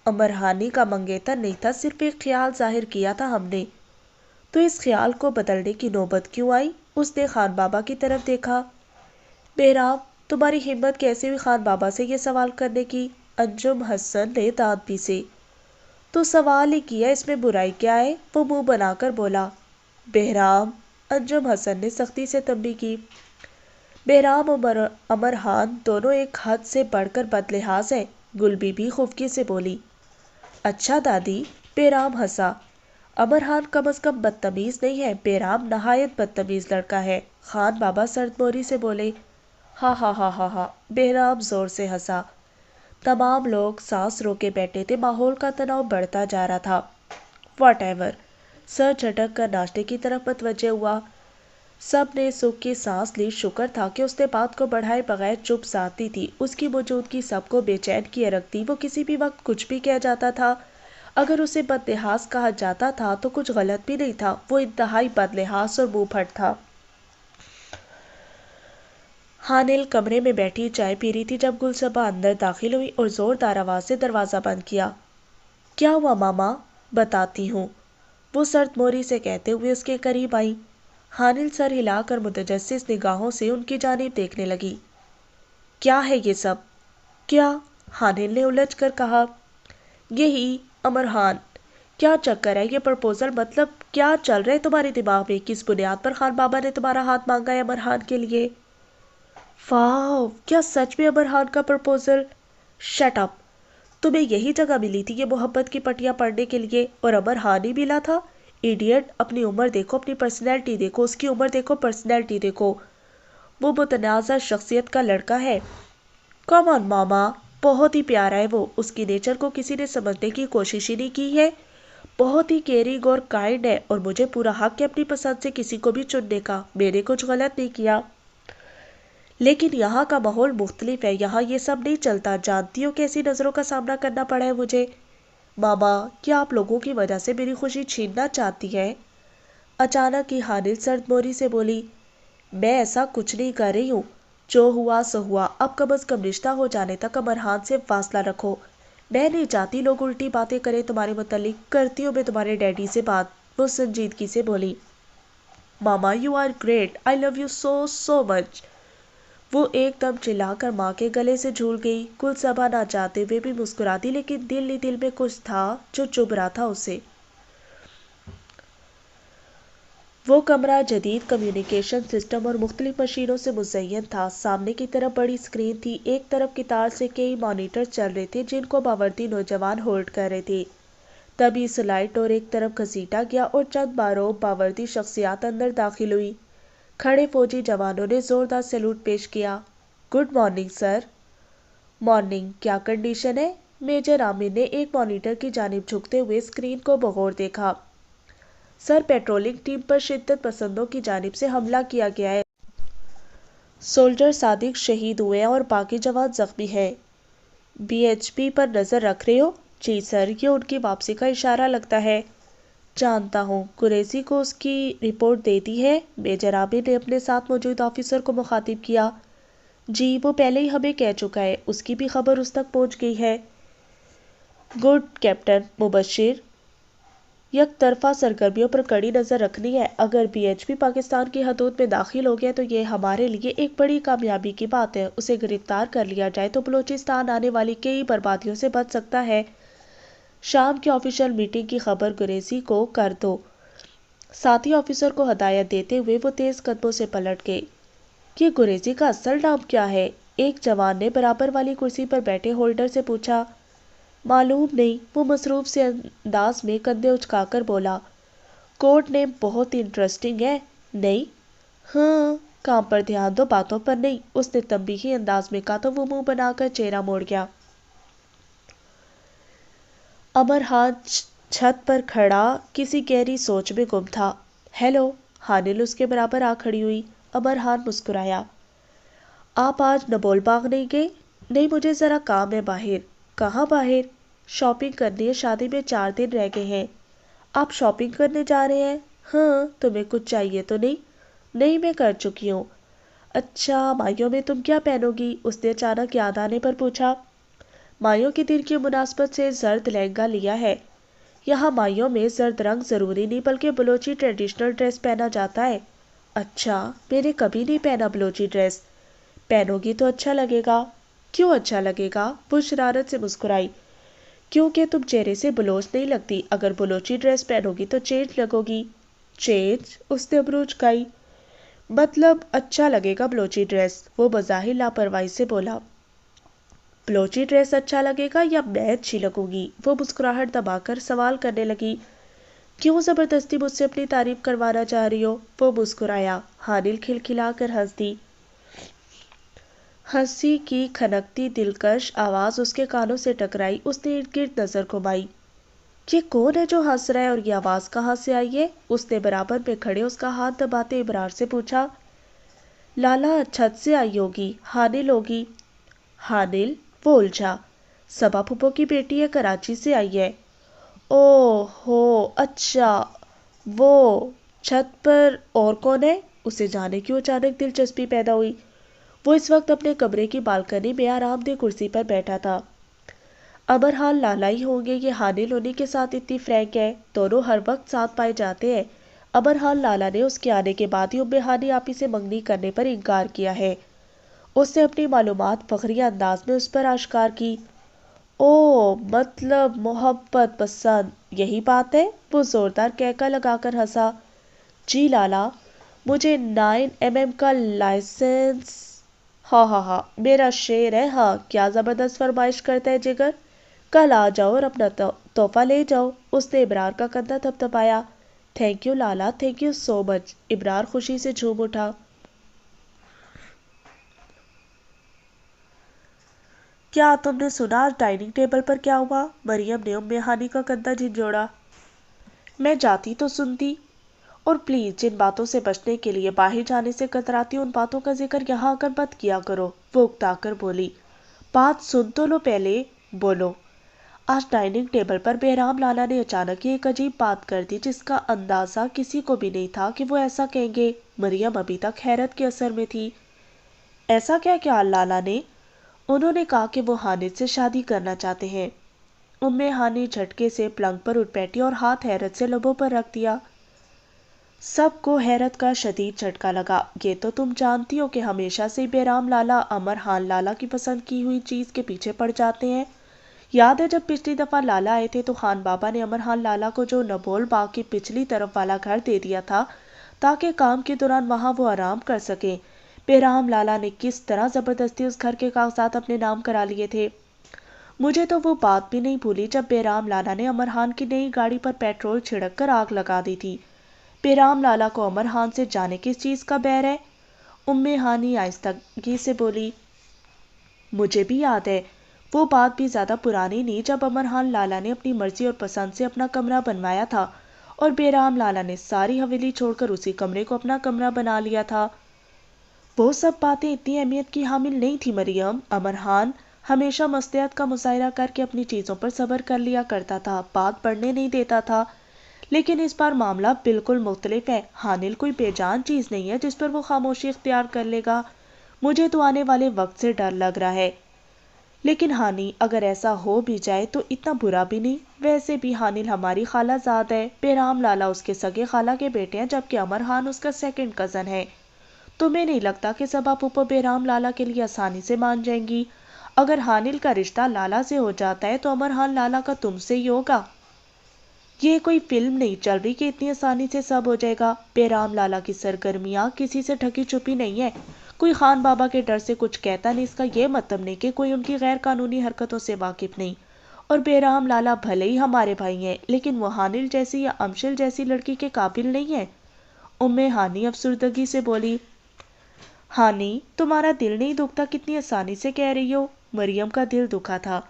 امرحانی کا منگیتر نہیں تھا، صرف ایک خیال ظاہر کیا تھا ہم نے۔ تو اس خیال کو بدلنے کی نوبت کیوں آئی؟ اس نے خان بابا کی طرف دیکھا۔ بہرام، تمہاری ہمت کیسے ہوئی خان بابا سے یہ سوال کرنے کی؟ انجم حسن نے دانت پیسے۔ تو سوال ہی کیا، اس میں برائی کیا ہے؟ وہ منہ بنا کر بولا۔ بہرام، انجم حسن نے سختی سے تنبیہ کی۔ بہرام اور امرحان دونوں ایک حد سے بڑھ کر بدلحاظ ہیں، گل بی بی خفگی سے بولی۔ اچھا دادی، بہرام ہنسا۔ امرحان کم از کم بدتمیز نہیں ہے، بہرام نہایت بدتمیز لڑکا ہے۔ خان بابا سرد موری سے بولے۔ ہا ہا ہا ہا ہا، بہرام زور سے ہنسا۔ تمام لوگ سانس روکے بیٹھے تھے، ماحول کا تناؤ بڑھتا جا رہا تھا۔ واٹ ایور، سر جھٹک کر ناشتے کی طرف متوجہ ہوا۔ سب نے سکھ کی سانس لی، شکر تھا کہ اس نے بات کو بڑھائے بغیر چپ سادھ تھی۔ اس کی موجودگی سب کو بے چین کیے رکھتی، وہ کسی بھی وقت کچھ بھی کہہ جاتا تھا۔ اگر اسے بدلحاظ کہا جاتا تھا تو کچھ غلط بھی نہیں تھا، وہ انتہائی بدلحاظ اور منہ پھٹ تھا۔ حانل کمرے میں بیٹھی چائے پی رہی تھی جب گل صبا اندر داخل ہوئی اور زوردار آواز سے دروازہ بند کیا۔ کیا ہوا ماما؟ بتاتی ہوں، وہ سرد موری سے کہتے ہوئے اس کے قریب آئی۔ حانل سر ہلا کر متجسس نگاہوں سے ان کی جانب دیکھنے لگی۔ کیا ہے یہ سب؟ کیا؟ حانل نے الجھ کر کہا۔ یہی امرحان، کیا چکر ہے یہ پرپوزل؟ مطلب کیا چل رہا ہے تمہارے دماغ میں؟ کس بنیاد پر خان بابا نے تمہارا ہاتھ مانگا ہے امرحان کے لیے؟ واو، کیا سچ میں امرحان کا پرپوزل؟ شٹ اپ، تمہیں یہی جگہ ملی تھی یہ محبت کی پٹیاں پڑھنے کے لیے، اور امرحان ہی ملا تھا؟ ایڈیٹ، اپنی عمر دیکھو، اپنی پرسنالٹی دیکھو، اس کی عمر دیکھو، پرسنالٹی دیکھو۔ وہ متنازع شخصیت کا لڑکا ہے۔ کم آن ماما، بہت ہی پیارا ہے وہ، اس کی نیچر کو کسی نے سمجھنے کی کوشش ہی نہیں کی ہے۔ بہت ہی کیئرنگ اور کائنڈ ہے، اور مجھے پورا حق ہے اپنی پسند سے کسی کو بھی چننے کا، میں نے کچھ غلط نہیں کیا۔ لیکن یہاں کا ماحول مختلف ہے، یہاں یہ سب نہیں چلتا، جانتی ہو کیسی نظروں کا سامنا کرنا پڑا ہے مجھے؟ ماما، کیا آپ لوگوں کی وجہ سے میری خوشی چھیننا چاہتی ہیں؟ اچانک ہی حانل سرد موری سے بولی۔ میں ایسا کچھ نہیں کر رہی ہوں، جو ہوا سو ہوا، اب کم از کم رشتہ ہو جانے تک امرحان سے فاصلہ رکھو۔ میں نہیں چاہتی لوگ الٹی باتیں کریں تمہارے متعلق، کرتی ہوں میں تمہارے ڈیڈی سے بات، وہ سنجیدگی سے بولی۔ ماما، you are great, I love you so so much. وہ ایک دم چلا کر ماں کے گلے سے جھول گئی۔ گل صبا نہ چاہتے ہوئے بھی مسکراتی، لیکن دل ہی دل میں کچھ تھا جو چبھ رہا تھا اسے۔ وہ کمرہ جدید کمیونیکیشن سسٹم اور مختلف مشینوں سے مزین تھا۔ سامنے کی طرف بڑی اسکرین تھی، ایک طرف کی تار سے کئی مانیٹر چل رہے تھے جن کو باوردی نوجوان ہولڈ کر رہے تھے۔ تبھی سلائٹ اور ایک طرف گھسیٹا گیا اور چند باروں باوردی شخصیات اندر داخل ہوئی۔ کھڑے فوجی جوانوں نے زوردار سیلوٹ پیش کیا۔ Good morning sir. مارننگ، کیا کنڈیشن ہے؟ میجر عامر نے ایک مانیٹر کی جانب جھکتے ہوئے اسکرین کو بغور دیکھا۔ سر، پیٹرولنگ ٹیم پر شدت پسندوں کی جانب سے حملہ کیا گیا ہے۔ سولجر صادق شہید ہوئے ہیں اور باقی جوان زخمی ہیں۔ بی ایچ پی پر نظر رکھ رہے ہو؟ جی سر، یہ ان کی واپسی کا اشارہ لگتا ہے۔ جانتا ہوں، قریشی کو اس کی رپورٹ دے دی ہے؟ میجر عامر نے اپنے ساتھ موجود آفیسر کو مخاطب کیا۔ جی، وہ پہلے ہی ہمیں کہہ چکا ہے، اس کی بھی خبر اس تک پہنچ گئی ہے۔ گڈ کیپٹن مبشر، یک طرفہ سرگرمیوں پر کڑی نظر رکھنی ہے۔ اگر بی ایچ پی پاکستان کی حدود میں داخل ہو گیا تو یہ ہمارے لیے ایک بڑی کامیابی کی بات ہے۔ اسے گرفتار کر لیا جائے تو بلوچستان آنے والی کئی بربادیوں سے بچ سکتا ہے۔ شام کی آفیشل میٹنگ کی خبر قریشی کو کر دو۔ ساتھی آفیسر کو ہدایت دیتے ہوئے وہ تیز قدموں سے پلٹ گئے۔ یہ قریشی کا اصل نام کیا ہے؟ ایک جوان نے برابر والی کرسی پر بیٹھے ہولڈر سے پوچھا۔ معلوم نہیں، وہ مصروف سے انداز میں کندھے اچکا کر بولا۔ کوڈ نیم بہت انٹرسٹنگ ہے، نہیں؟ ہاں، کام پر دھیان دو، باتوں پر نہیں، اس نے تنبیہی انداز میں کہا تو وہ منہ بنا کر چہرہ موڑ گیا۔ امر خان چھت پر کھڑا کسی گہری سوچ میں گم تھا۔ ہیلو، حانل اس کے برابر آ کھڑی ہوئی۔ امر خان مسکرایا۔ آپ آج نبول باغ نہیں گئے؟ نہیں، مجھے ذرا کام ہے باہر۔ کہاں باہر؟ شاپنگ کرنی ہے، شادی میں 4 دن رہ گئے ہیں۔ آپ شاپنگ کرنے جا رہے ہیں؟ ہاں، تمہیں کچھ چاہیے تو نہیں؟ نہیں، میں کر چکی ہوں۔ اچھا، مائیوں میں تم کیا پہنو گی؟ اس نے اچانک یاد آنے پر پوچھا۔ مائیوں کے دن کی مناسبت سے زرد لہنگا لیا ہے۔ یہاں مائیوں میں زرد رنگ ضروری نہیں بلکہ بلوچی ٹریڈیشنل ڈریس پہنا جاتا ہے۔ اچھا، میں نے کبھی نہیں پہنا بلوچی ڈریس۔ پہنو گی تو اچھا لگے گا۔ کیوں اچھا لگے گا؟ وہ شرارت سے مسکرائی۔ کیونکہ تم چہرے سے بلوچ نہیں لگتی، اگر بلوچی ڈریس پہنو گی تو چینج لگو گی۔ چینج؟ اس نے ابروج کھائی۔ مطلب اچھا لگے گا بلوچی ڈریس، وہ بظاہر لاپرواہی سے بولا۔ بلوچی ڈریس اچھا لگے گا یا میں اچھی لگوں گی؟ وہ مسکراہٹ دبا کر سوال کرنے لگی۔ کیوں زبردستی مجھ سے اپنی تعریف کروانا چاہ رہی ہو؟ وہ مسکرایا۔ حانل کھلکھلا کر ہنس دی۔ ہنسی کی کھنکتی دلکش آواز اس کے کانوں سے ٹکرائی۔ اس نے ارد گرد نظر گھمائی۔ یہ کون ہے جو ہنس رہا ہے اور یہ آواز کہاں سے آئی ہے؟ اس نے برابر میں کھڑے اس کا ہاتھ دباتے ابرار سے پوچھا۔ لالا چھت سے آئی ہوگی، حانل ہوگی۔ حانل؟ وہ الجھا۔ صبا پھپھو کی بیٹی ہے، کراچی سے آئی ہے۔ اوہ ہو، اچھا، وہ چھت پر اور کون ہے؟ اسے جانے کیوں اچانک دلچسپی پیدا ہوئی۔ وہ اس وقت اپنے کمرے کی بالکنی میں آرام دہ کرسی پر بیٹھا تھا۔ امر خان لالا ہی ہوں گے، یہ حانل انہی کے ساتھ اتنی فرینک ہے، دونوں ہر وقت ساتھ پائے جاتے ہیں۔ امر خان لالا نے اس کے آنے کے بعد ہی ہانی آپی سے منگنی کرنے پر انکار کیا ہے۔ اس نے اپنی معلومات فخریہ انداز میں اس پر آشکار کی۔ اوہ، مطلب محبت پسند، یہی بات ہے؟ وہ زوردار کہکہ لگا کر ہنسا۔ جی لالا، مجھے 9mm کا لائسنس۔ ہاں ہاں ہاں، میرا شیر ہے، ہاں، کیا زبردست فرمائش کرتا ہے جگر۔ کل آ جاؤ اور اپنا تحفہ لے جاؤ۔ اس نے ابرار کا کندھا تھپتھپایا۔ تھینک یو لالا، thank you so much. Abrar خوشی سے جھوم اٹھا۔ کیا تم نے سنا آج ڈائننگ ٹیبل پر کیا ہوا؟ مریم نے ہانی کا کندھا جھنجھوڑا۔ میں جاتی تو سنتی، اور پلیز جن باتوں سے بچنے کے لیے باہر جانے سے کتراتی ان باتوں کا ذکر یہاں آ کر مت کیا کرو، وہ اکتا کر بولی۔ بات سن تو لو پہلے، بولو۔ آج ڈائننگ ٹیبل پر بہرام لالا نے اچانک ایک عجیب بات کر دی جس کا اندازہ کسی کو بھی نہیں تھا کہ وہ ایسا کہیں گے۔ مریم ابھی تک حیرت کے اثر میں تھی۔ ایسا کیا کیا لالا نے؟ انہوں نے کہا کہ وہ حانل سے شادی کرنا چاہتے ہیں۔ ہانی جھٹکے سے پلنگ پر اٹھ بیٹھی اور ہاتھ حیرت سے لبوں پر رکھ دیا۔ سب کو حیرت کا شدید جھٹکا لگا۔ یہ تو تم جانتی ہو کہ ہمیشہ سے بہرام لالا امر خان لالا کی پسند کی ہوئی چیز کے پیچھے پڑ جاتے ہیں۔ یاد ہے جب پچھلی دفعہ لالا آئے تھے تو خان بابا نے امر خان لالا کو جو نبول باغ کی پچھلی طرف والا گھر دے دیا تھا تاکہ کام کے دوران وہاں وہ آرام کر سکیں۔ بہرام لالا نے کس طرح زبردستی اس گھر کے کاغذات اپنے نام کرا لیے تھے۔ مجھے تو وہ بات بھی نہیں بھولی جب بہرام لالا نے امر خان کی نئی گاڑی پر پیٹرول چھڑک کر آگ لگا دی تھی۔ بہرام لالا کو امر خان سے جانے کس چیز کا بیر ہے؟ ہانی آہستگی سے بولی۔ مجھے بھی یاد ہے، وہ بات بھی زیادہ پرانی نہیں جب امر خان لالا نے اپنی مرضی اور پسند سے اپنا کمرہ بنوایا تھا اور بہرام لالا نے ساری حویلی چھوڑ کر اسی کمرے کو اپنا کمرہ بنا لیا تھا۔ وہ سب باتیں اتنی اہمیت کی حامل نہیں تھی مریم۔ امر خان ہمیشہ مصلحت کا مظاہرہ کر کے اپنی چیزوں پر صبر کر لیا کرتا تھا، بات بڑھنے نہیں دیتا تھا، لیکن اس بار معاملہ بالکل مختلف ہے۔ حانل کوئی بے جان چیز نہیں ہے جس پر وہ خاموشی اختیار کر لے گا۔ مجھے تو آنے والے وقت سے ڈر لگ رہا ہے۔ لیکن ہانی، اگر ایسا ہو بھی جائے تو اتنا برا بھی نہیں۔ ویسے بھی حانل ہماری خالہ زاد ہے، بہرام لالا اس کے سگے خالہ کے بیٹے ہیں جبکہ امر خان اس کا سیکنڈ کزن ہے۔ تمہیں نہیں لگتا کہ صبا پھپھو بہرام لالا کے لیے آسانی سے مان جائیں گی؟ اگر حانل کا رشتہ لالا سے ہو جاتا ہے تو امر خان لالا کا تم سے ہی ہوگا۔ یہ کوئی فلم نہیں چل رہی کہ اتنی آسانی سے سب ہو جائے گا۔ بہرام لالا کی سرگرمیاں کسی سے ڈھکی چھپی نہیں ہے، کوئی خان بابا کے ڈر سے کچھ کہتا نہیں، اس کا یہ مطلب نہیں کہ کوئی ان کی غیر قانونی حرکتوں سے واقف نہیں۔ اور بہرام لالا بھلے ہی ہمارے بھائی ہیں لیکن وہ حانل جیسی یا امشل جیسی لڑکی کے قابل نہیں ہے۔ ہانی افسردگی سے بولی۔ ہانی تمہارا دل نہیں دکھتا کتنی آسانی سے کہہ رہی ہو. مریم کا دل دکھا تھا.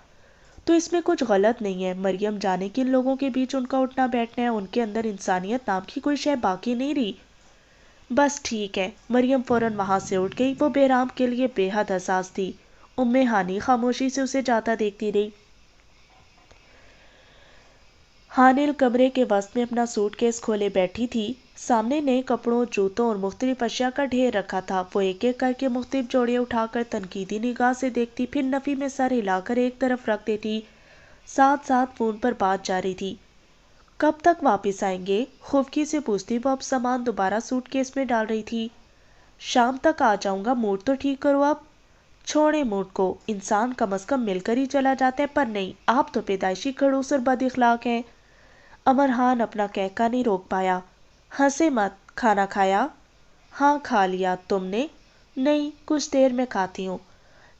تو اس میں کچھ غلط نہیں ہے. مریم جانے کن لوگوں کے بیچ ان کا اٹھنا بیٹھنا ہے, ان کے اندر انسانیت نام کی کوئی شے باقی نہیں رہی. بس ٹھیک ہے. مریم فوراً وہاں سے اٹھ گئی. وہ بہرام کے لیے بے حد حساس تھی. ہانی خاموشی سے اسے جاتا دیکھتی رہی. حانل کمرے کے وسط میں اپنا سوٹ کیس کھولے بیٹھی تھی. سامنے نئے کپڑوں, جوتوں اور مختلف اشیاء کا ڈھیر رکھا تھا. وہ ایک ایک کر کے مختلف جوڑے اٹھا کر تنقیدی نگاہ سے دیکھتی, پھر نفی میں سر ہلا کر ایک طرف رکھ دیتی. ساتھ ساتھ فون پر بات جاری تھی. کب تک واپس آئیں گے؟ خفگی سے پوچھتی وہ اب سامان دوبارہ سوٹ کیس میں ڈال رہی تھی. شام تک آ جاؤں گا. موڈ تو ٹھیک کرو اب. چھوڑے موڈ کو, انسان کم از کم مل کر ہی چلا جاتا ہے, پر نہیں, آپ تو پیدائشی کھڑوس اور بد اخلاق ہیں. امرحان اپنا کہکا نہیں روک پایا. ہنسے مت. کھانا کھایا؟ ہاں کھا لیا. تم نے؟ نہیں, کچھ دیر میں کھاتی ہوں.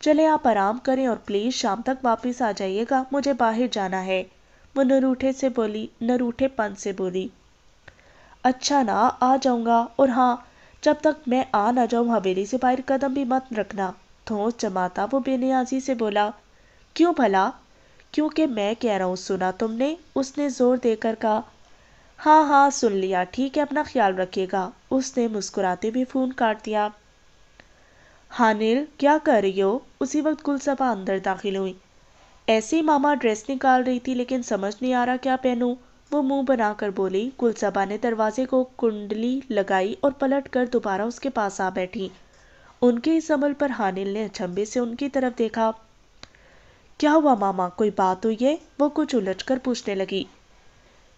چلے آپ آرام کریں اور پلیز شام تک واپس آ جائیے گا, مجھے باہر جانا ہے. وہ نروٹھے پن سے بولی. اچھا نا, آ جاؤں گا. اور ہاں, جب تک میں آ نہ جاؤں حویلی سے باہر قدم بھی مت رکھنا. دھونس جماتا وہ بے نیازی سے بولا. کیوں بھلا؟ کیونکہ میں کہہ رہا ہوں, سنا تم نے؟ اس نے زور دے کر کہا. ہاں ہاں سن لیا, ٹھیک ہے, اپنا خیال رکھیے گا. اس نے مسکراتے بھی فون کاٹ دیا. حانل کیا کر رہی ہو؟ اسی وقت گلصبا اندر داخل ہوئی. ایسے ہی ماما ڈریس نکال رہی تھی, لیکن سمجھ نہیں آ رہا کیا پہنوں. وہ منہ بنا کر بولی. گلصبا نے دروازے کو کنڈلی لگائی اور پلٹ کر دوبارہ اس کے پاس آ بیٹھی. ان کے اس عمل پر حانل نے اچنبھے سے ان کی طرف دیکھا. کیا ہوا ماما, کوئی بات ہوئی ہے؟ وہ کچھ الجھ کر پوچھنے لگی.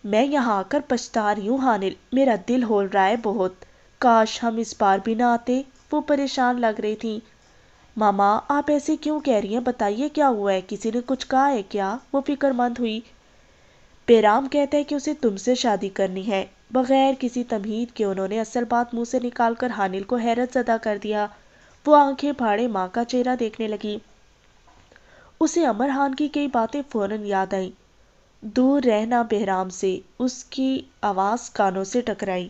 میں یہاں آ کر پچھتا رہی ہوں حانل, میرا دل ہول رہا ہے بہت. کاش ہم اس بار بھی نہ آتے. وہ پریشان لگ رہی تھی. ماما آپ ایسے کیوں کہہ رہی ہیں؟ بتائیے کیا ہوا ہے, کسی نے کچھ کہا ہے کیا؟ وہ فکر مند ہوئی. بہرام کہتا ہے کہ اسے تم سے شادی کرنی ہے. بغیر کسی تمہید کے انہوں نے اصل بات منہ سے نکال کر حانل کو حیرت زدہ کر دیا. وہ آنکھیں پھاڑے ماں کا چہرہ دیکھنے لگی. اسے امرحان کی کئی باتیں فوراً یاد آئیں. دور رہنا بہرام سے, اس کی آواز کانوں سے ٹکرائی.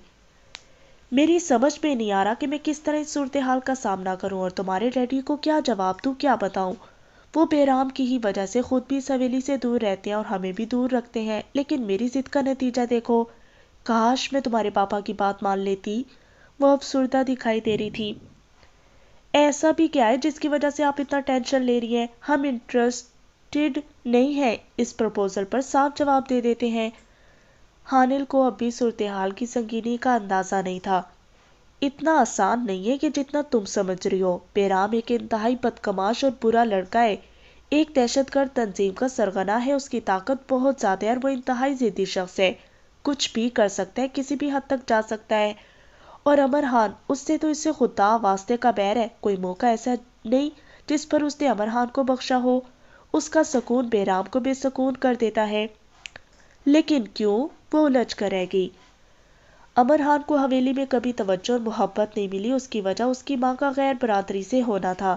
میری سمجھ میں نہیں آ رہا کہ میں کس طرح اس صورتحال کا سامنا کروں اور تمہارے ڈیڈی کو کیا جواب دوں, کیا بتاؤں. وہ بہرام کی ہی وجہ سے خود بھی اس حویلی سے دور رہتے ہیں اور ہمیں بھی دور رکھتے ہیں, لیکن میری ضد کا نتیجہ دیکھو. کاش میں تمہارے پاپا کی بات مان لیتی. وہ افسردہ دکھائی دے رہی تھی. ایسا بھی کیا ہے جس کی وجہ سے آپ اتنا ٹینشن لے رہی ہیں؟ ہم انٹرسٹڈ نہیں ہیں اس پروپوزل پر, صاف جواب دے دیتے ہیں. حانل کو اب بھی صورتحال کی سنگینی کا اندازہ نہیں تھا. اتنا آسان نہیں ہے کہ جتنا تم سمجھ رہی ہو. بہرام ایک انتہائی بدقماش اور برا لڑکا ہے, ایک دہشت گرد تنظیم کا سرغنہ ہے. اس کی طاقت بہت زیادہ ہے اور وہ انتہائی ضدی شخص ہے, کچھ بھی کر سکتا ہے, کسی بھی حد تک جا سکتا ہے. اور امرحان, اس سے تو اسے خدا واسطے کا بیر ہے. کوئی موقع ایسا نہیں جس پر اس نے امرحان کو بخشا ہو. اس کا سکون بہرام کو بے سکون کر دیتا ہے. لیکن کیوں؟ وہ الجھ کر رہ گئی. امرحان کو حویلی میں کبھی توجہ اور محبت نہیں ملی. اس کی وجہ اس کی ماں کا غیر برادری سے ہونا تھا.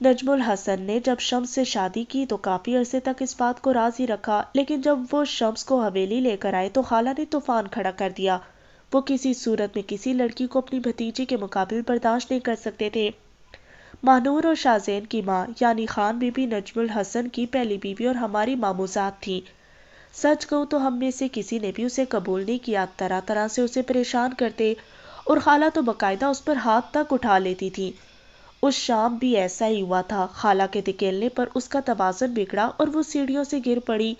نجم الحسن نے جب شمس سے شادی کی تو کافی عرصے تک اس بات کو راز ہی رکھا, لیکن جب وہ شمس کو حویلی لے کر آئے تو خالہ نے طوفان کھڑا کر دیا. وہ کسی صورت میں کسی لڑکی کو اپنی بھتیجی کے مقابل برداشت نہیں کر سکتے تھے. ماہنور اور شاہزین کی ماں یعنی خان بی بی نجم الحسن کی پہلی بیوی اور ہماری ماموزاد تھی. سچ کہوں تو ہم میں سے کسی نے بھی اسے قبول نہیں کیا. طرح طرح سے اسے پریشان کرتے اور خالہ تو باقاعدہ اس پر ہاتھ تک اٹھا لیتی تھی. اس شام بھی ایسا ہی ہوا تھا. خالہ کے دھکیلنے پر اس کا توازن بگڑا اور وہ سیڑھیوں سے گر پڑی.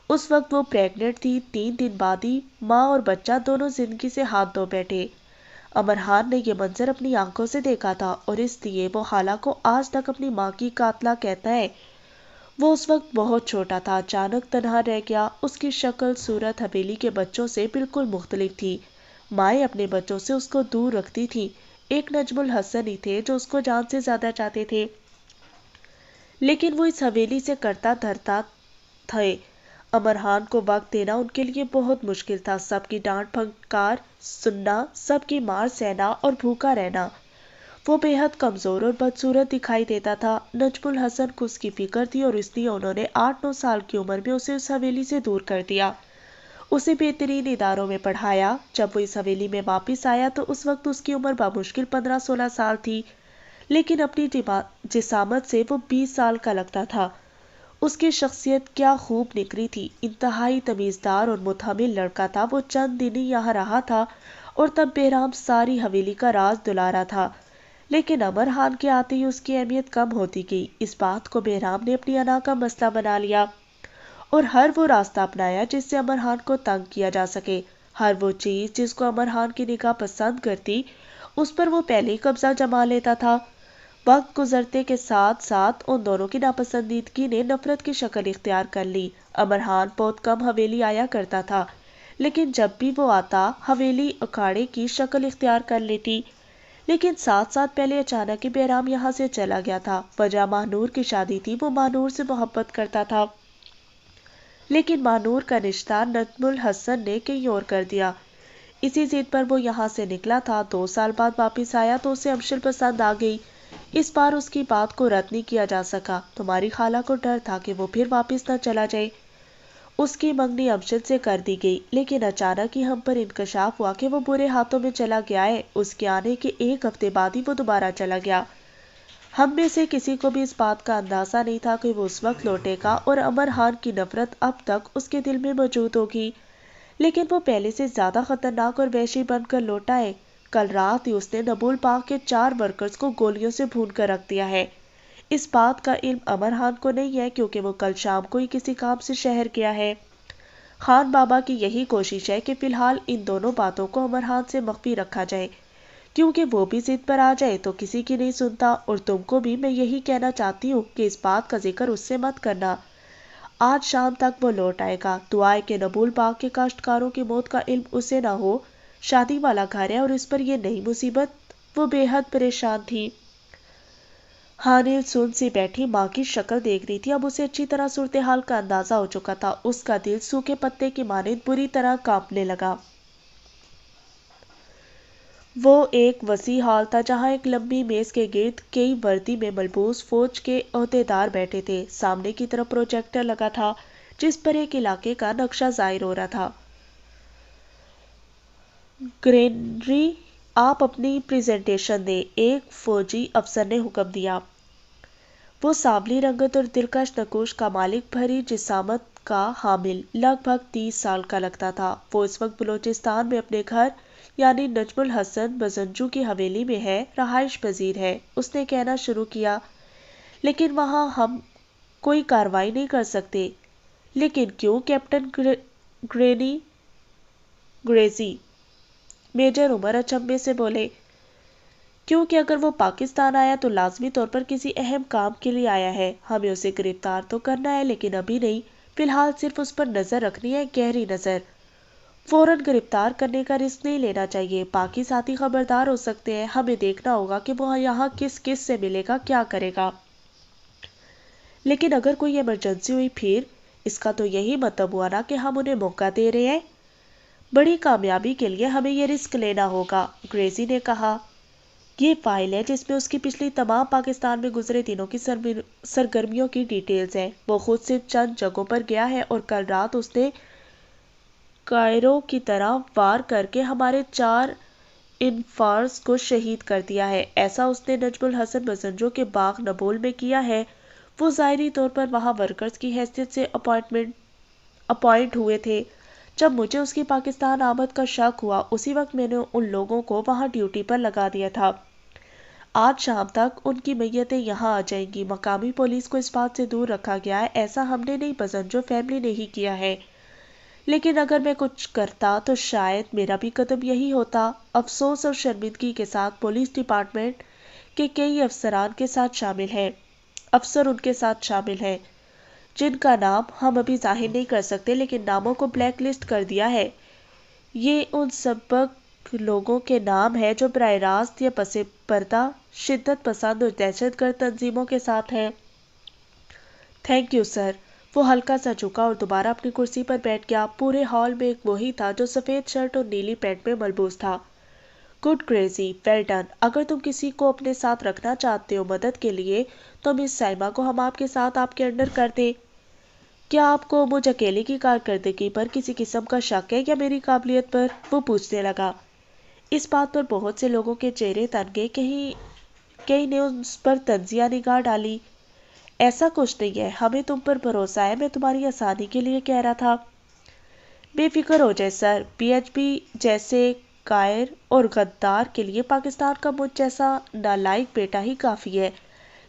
اس وقت وہ پریگننٹ تھی. 3 دن بعد ہی ماں اور بچہ دونوں زندگی سے ہاتھ دھو بیٹھے. امرحان نے یہ منظر اپنی آنکھوں سے دیکھا تھا اور اس لیے وہ خالہ کو آج تک اپنی ماں کی قاتلہ کہتا ہے. وہ اس وقت بہت چھوٹا تھا, اچانک تنہا رہ گیا. اس کی شکل صورت حویلی کے بچوں سے بالکل مختلف تھی. مائیں اپنے بچوں سے اس کو دور رکھتی تھی. ایک نجم الحسن ہی تھے جو اس کو جان سے زیادہ چاہتے تھے, لیکن وہ اس حویلی سے کرتا دھرتا تھے. امرحان کو وقت دینا ان کے لیے بہت مشکل تھا. سب کی ڈانٹ پھنکار سننا, سب کی مار سہنا اور بھوکا رہنا. وہ بے حد کمزور اور بدصورت دکھائی دیتا تھا. نجم الحسن کو اس کی فکر تھی اور اس لیے انہوں نے 8-9 سال کی عمر میں اسے اس حویلی سے دور کر دیا. اسے بہترین اداروں میں پڑھایا۔ جب وہ اس حویلی میں واپس آیا تو اس وقت اس کی عمر بمشکل 15-16 سال تھی، لیکن اپنی جسامت سے وہ 20 سال کا لگتا تھا۔ اس کی شخصیت کیا خوب نکھری تھی، انتہائی تمیزدار اور متحمل لڑکا تھا۔ وہ چند دن ہی یہاں رہا تھا اور تب بہرام ساری حویلی کا راز دلا رہا تھا، لیکن امر خان کے آتے ہی اس کی اہمیت کم ہوتی گئی۔ اس بات کو بہرام نے اپنی انا کا مسئلہ بنا لیا اور ہر وہ راستہ اپنایا جس سے امر خان کو تنگ کیا جا سکے۔ ہر وہ چیز جس کو امر خان کی نگاہ پسند کرتی اس پر وہ پہلے ہی قبضہ جما لیتا تھا۔ وقت گزرتے کے ساتھ ساتھ ان دونوں کی ناپسندیدگی نے نفرت کی شکل اختیار کر لی۔ امر خان بہت کم حویلی آیا کرتا تھا، لیکن جب بھی وہ آتا حویلی اکھاڑے کی شکل اختیار کر لیتی۔ لیکن 7 سال پہلے اچانک ہی بہرام یہاں سے چلا گیا تھا۔ وجہ ماہنور کی شادی تھی۔ وہ ماہنور سے محبت کرتا تھا، لیکن ماہنور کا رشتہ نجم الحسن نے کہیں اور کر دیا۔ اسی ضد پر وہ یہاں سے نکلا تھا۔ 2 سال بعد واپس آیا تو اسے امشل پسند آ گئی۔ اس بار اس کی بات کو رد نہیں کیا جا سکا۔ تمہاری خالہ کو ڈر تھا کہ وہ پھر واپس نہ چلا جائے۔ اس کی منگنی امشل سے کر دی گئی، لیکن اچانک ہی ہم پر انکشاف ہوا کہ وہ برے ہاتھوں میں چلا گیا ہے۔ اس کے آنے کے 1 ہفتے بعد ہی وہ دوبارہ چلا گیا۔ ہم میں سے کسی کو بھی اس بات کا اندازہ نہیں تھا کہ وہ اس وقت لوٹے گا اور امر خان کی نفرت اب تک اس کے دل میں موجود ہوگی، لیکن وہ پہلے سے زیادہ خطرناک اور وحشی بن کر لوٹا ہے۔ کل رات ہی اس نے نبول باغ کے 4 ورکرز کو گولیوں سے بھون کر رکھ دیا ہے۔ اس بات کا علم امر خان کو نہیں ہے کیونکہ وہ کل شام کو ہی کسی کام سے شہر گیا ہے۔ خان بابا کی یہی کوشش ہے کہ فی الحال ان دونوں باتوں کو امر خان سے مخفی رکھا جائے، کیونکہ وہ بھی ضد پر آ جائے تو کسی کی نہیں سنتا۔ اور تم کو بھی میں یہی کہنا چاہتی ہوں کہ اس بات کا ذکر اس سے مت کرنا۔ آج شام تک وہ لوٹ آئے گا۔ دعا ہے کہ نبول باغ کے کاشتکاروں کی موت کا علم اسے نہ ہو۔ شادی والا گھر ہے اور اس پر یہ نئی مصیبت۔ وہ بے حد پریشان تھی۔ حانل سن سی بیٹھی ماں کی شکل دیکھ رہی تھی۔ اب اسے اچھی طرح صورتحال کا اندازہ ہو چکا تھا۔ اس کا دل سوکھے پتے کی مانند بری طرح کانپنے لگا۔ وہ ایک وسیع ہال تھا جہاں ایک لمبی میز کے گرد کئی وردی میں ملبوس فوج کے عہدیدار بیٹھے تھے۔ سامنے کی طرف پروجیکٹر لگا تھا جس پر ایک علاقے کا نقشہ ظاہر ہو رہا تھا۔ گرینری، آپ اپنی پریزنٹیشن دیں، ایک فوجی افسر نے حکم دیا۔ وہ سانولی رنگت اور دلکش نقوش کا مالک، بھری جسامت کا حامل، لگ بھگ 30 سال کا لگتا تھا۔ وہ اس وقت بلوچستان میں اپنے گھر یعنی نجم الحسن بزنجو کی حویلی میں ہے، رہائش پذیر ہے۔ اس نے کہنا شروع کیا، لیکن وہاں ہم کوئی کارروائی نہیں کر سکتے۔ لیکن کیوں؟ کیپٹن گریزی، میجر عمر اچنبھے سے بولے۔ کیونکہ اگر وہ پاکستان آیا تو لازمی طور پر کسی اہم کام کے لیے آیا ہے۔ ہمیں اسے گرفتار تو کرنا ہے لیکن ابھی نہیں، فی الحال صرف اس پر نظر رکھنی ہے، گہری نظر۔ فوراً گرفتار کرنے کا رسک نہیں لینا چاہیے۔ باقی ساتھی خبردار ہو سکتے ہیں۔ ہمیں دیکھنا ہوگا کہ وہ یہاں کس کس سے ملے گا، کیا کرے گا۔ لیکن اگر کوئی ایمرجنسی ہوئی پھر؟ اس کا تو یہی مطلب ہوا نا کہ ہم انہیں موقع دے رہے ہیں۔ بڑی کامیابی کے لیے ہمیں یہ رسک لینا ہوگا، گریزی نے کہا۔ یہ فائل ہے جس میں اس کی پچھلی تمام پاکستان میں گزرے دنوں کی سرگرمیوں کی ڈیٹیلز ہیں۔ وہ خود صرف چند جگہوں پر گیا ہے اور کل رات اس نے کائرو کی طرح وار کر کے ہمارے 4 انفارمرز کو شہید کر دیا ہے۔ ایسا اس نے نجم الحسن بزنجو کے باغ نبول میں کیا ہے۔ وہ ظاہری طور پر وہاں ورکرز کی حیثیت سے اپوائنٹ ہوئے تھے۔ جب مجھے اس کی پاکستان آمد کا شک ہوا اسی وقت میں نے ان لوگوں کو وہاں ڈیوٹی پر لگا دیا تھا۔ آج شام تک ان کی میتیں یہاں آ جائیں گی۔ مقامی پولیس کو اس بات سے دور رکھا گیا ہے۔ ایسا ہم نے نہیں، بزنجو فیملی نے ہی کیا ہے۔ لیکن اگر میں کچھ کرتا تو شاید میرا بھی قدم یہی ہوتا۔ افسوس اور شرمندگی کے ساتھ پولیس ڈپارٹمنٹ کے کئی افسر ان کے ساتھ شامل ہیں جن کا نام ہم ابھی ظاہر نہیں کر سکتے، لیکن ناموں کو بلیک لسٹ کر دیا ہے۔ یہ ان سبک لوگوں کے نام ہیں جو براہ راست یا پس پردہ شدت پسند اور دہشت گرد تنظیموں کے ساتھ ہیں۔ Thank you sir. وہ ہلکا سا جھکا اور دوبارہ اپنی کرسی پر بیٹھ گیا۔ پورے ہال میں ایک وہی تھا جو سفید شرٹ اور نیلی پینٹ میں ملبوس تھا۔ گڈ گریزی، ویل ڈن۔ اگر تم کسی کو اپنے ساتھ رکھنا چاہتے ہو مدد کے لیے تو مس سائمہ کو ہم آپ کے ساتھ آپ کے انڈر کر دیں۔ کیا آپ کو مجھ اکیلے کی کارکردگی پر کسی قسم کا شک ہے یا میری قابلیت پر؟ وہ پوچھنے لگا۔ اس بات پر بہت سے لوگوں کے چہرے تن گئے، کئی نے اس پر تنزیہ نگاہ ڈالی۔ ایسا کچھ نہیں ہے، ہمیں تم پر بھروسہ ہے، میں تمہاری آسانی کے لیے کہہ رہا تھا۔ بے فکر ہو جائے سر، پی ایچ پی جیسے قائر اور غدار کے لیے پاکستان کا مجھ جیسا نالائق بیٹا ہی کافی ہے،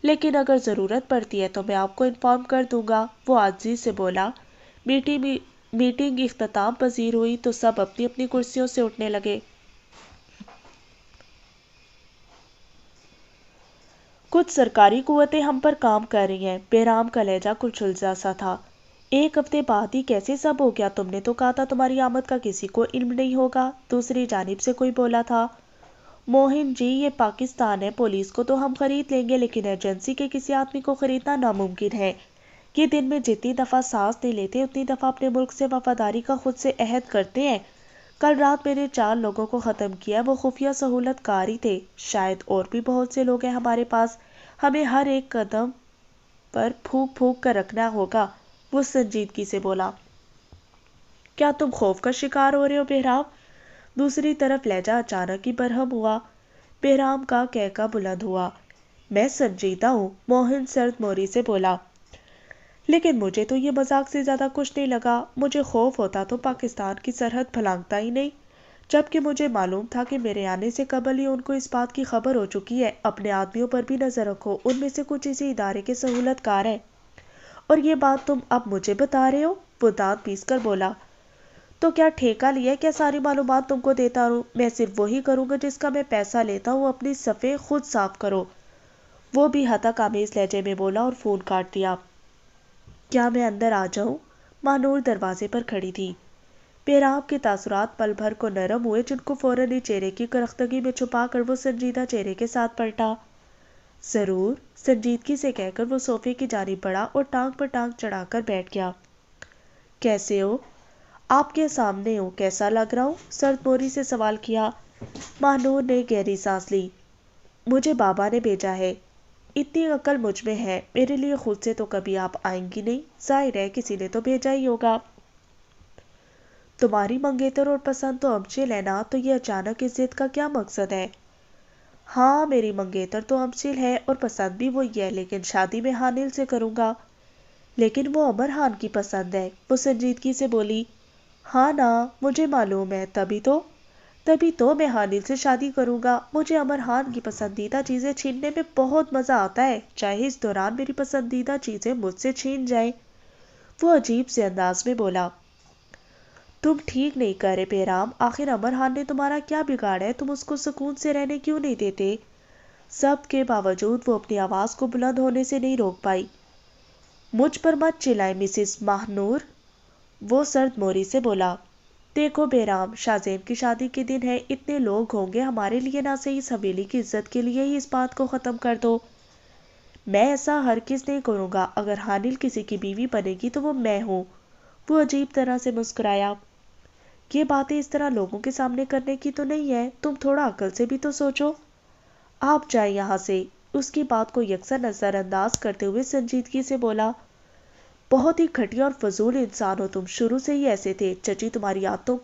لیکن اگر ضرورت پڑتی ہے تو میں آپ کو انفارم کر دوں گا، وہ عاجزی سے بولا۔ میٹنگ اختتام پذیر ہوئی تو سب اپنی اپنی کرسیوں سے اٹھنے لگے۔ کچھ سرکاری قوتیں ہم پر کام کر رہی ہیں۔ بہرام کا لہجہ کچھ الجھا سا تھا۔ ایک ہفتے بعد ہی کیسے سب ہو گیا؟ تم نے تو کہا تھا تمہاری آمد کا کسی کو علم نہیں ہوگا، دوسری جانب سے کوئی بولا تھا۔ موہن جی، یہ پاکستان ہے، پولیس کو تو ہم خرید لیں گے لیکن ایجنسی کے کسی آدمی کو خریدنا ناممکن ہے۔ یہ دن میں جتنی دفعہ سانس نہیں لیتے اتنی دفعہ اپنے ملک سے وفاداری کا خود سے عہد کرتے ہیں۔ کل رات میں نے 4 لوگوں کو ختم کیا، وہ خفیہ سہولت کار ہی تھے، شاید اور بھی بہت سے لوگ ہیں ہمارے پاس، ہمیں ہر ایک قدم پر پھونک پھونک کر رکھنا ہوگا، وہ سنجیدگی سے بولا۔ کیا تم خوف کا شکار ہو رہے ہو بہرام؟ دوسری طرف لہجہ اچانک ہی برہم ہوا۔ بہرام کا کہکا بلند ہوا۔ میں سنجیدہ ہوں، موہن سرد موری سے بولا، لیکن مجھے تو یہ مذاق سے زیادہ کچھ نہیں لگا۔ مجھے خوف ہوتا تو پاکستان کی سرحد پھلانگتا ہی نہیں، جبکہ مجھے معلوم تھا کہ میرے آنے سے قبل ہی ان کو اس بات کی خبر ہو چکی ہے۔ اپنے آدمیوں پر بھی نظر رکھو، ان میں سے کچھ اسی ادارے کے سہولت کار ہیں۔ اور یہ بات تم اب مجھے بتا رہے ہو؟ وہ دانت پیس کر بولا۔ تو کیا ٹھیکہ لیا کیا ساری معلومات تم کو دیتا رہوں؟ میں صرف وہی کروں گا جس کا میں پیسہ لیتا ہوں، اپنی صفحے خود صاف کرو، وہ بھی ہتک آمیز لہجے میں بولا اور فون کاٹ دیا۔ کیا میں اندر آ جاؤں؟ مانور دروازے پر کھڑی تھی۔ بہرام کے تاثرات پل بھر کو نرم ہوئے، جن کو فوراً ہی چہرے کی کرختگی میں چھپا کر وہ سنجیدہ چہرے کے ساتھ پلٹا۔ ضرور، سنجیدگی سے کہہ کر وہ صوفے کی جانب بڑھا اور ٹانگ پر ٹانگ چڑھا کر بیٹھ گیا۔ کیسے ہو؟ آپ کے سامنے ہوں، کیسا لگ رہا ہوں؟ سرد موری سے سوال کیا۔ ماہنور نے گہری سانس لی۔ مجھے بابا نے بھیجا ہے، اتنی عقل مجھ میں ہے، میرے لیے خود سے تو کبھی آپ آئیں گی نہیں، ظاہر ہے کسی نے تو بھیجا ہی ہوگا۔ تمہاری منگیتر اور پسند تو امچل ہے نا، تو یہ اچانک اس ضد کا کیا مقصد ہے؟ ہاں، میری منگیتر تو امچل ہے اور پسند بھی وہی ہے، لیکن شادی میں حانل سے کروں گا۔ لیکن وہ امر خان کی پسند ہے، وہ سنجیدگی سے بولی۔ ہاں نا، مجھے معلوم ہے، تبھی تو میں حانل سے شادی کروں گا۔ مجھے امر خان کی پسندیدہ چیزیں چھیننے میں بہت مزہ آتا ہے، چاہے اس دوران میری پسندیدہ چیزیں مجھ سے چھین جائیں، وہ عجیب سے انداز میں بولا۔ تم ٹھیک نہیں کر رہے بہرام، آخر امر خان نے تمہارا کیا بگاڑا ہے؟ تم اس کو سکون سے رہنے کیوں نہیں دیتے؟ سب کے باوجود وہ اپنی آواز کو بلند ہونے سے نہیں روک پائی۔ مجھ پر مت چلائیں مسز ماہنور، وہ سرد موری سے بولا۔ دیکھو بہرام، شاہزین کی شادی کے دن ہے، اتنے لوگ ہوں گے، ہمارے لیے نہ صحیح اس حویلی کی عزت کے لیے ہی اس بات کو ختم کر دو۔ میں ایسا ہرگز نہیں کروں گا، اگر حانل کسی کی بیوی بنے گی تو وہ میں ہوں، وہ عجیب طرح سے مسکرایا۔ یہ باتیں اس طرح لوگوں کے سامنے کرنے کی تو نہیں ہے، تم تھوڑا عقل سے بھی تو سوچو۔ آپ جائیں یہاں سے، اس کی بات کو یکسر نظر انداز کرتے ہوئے سنجیدگی سے بولا۔ بہت ہی گھٹیا اور فضول انسان ہو تم، شروع سے ہی ایسے تھے، چچی تمہاری عادتوں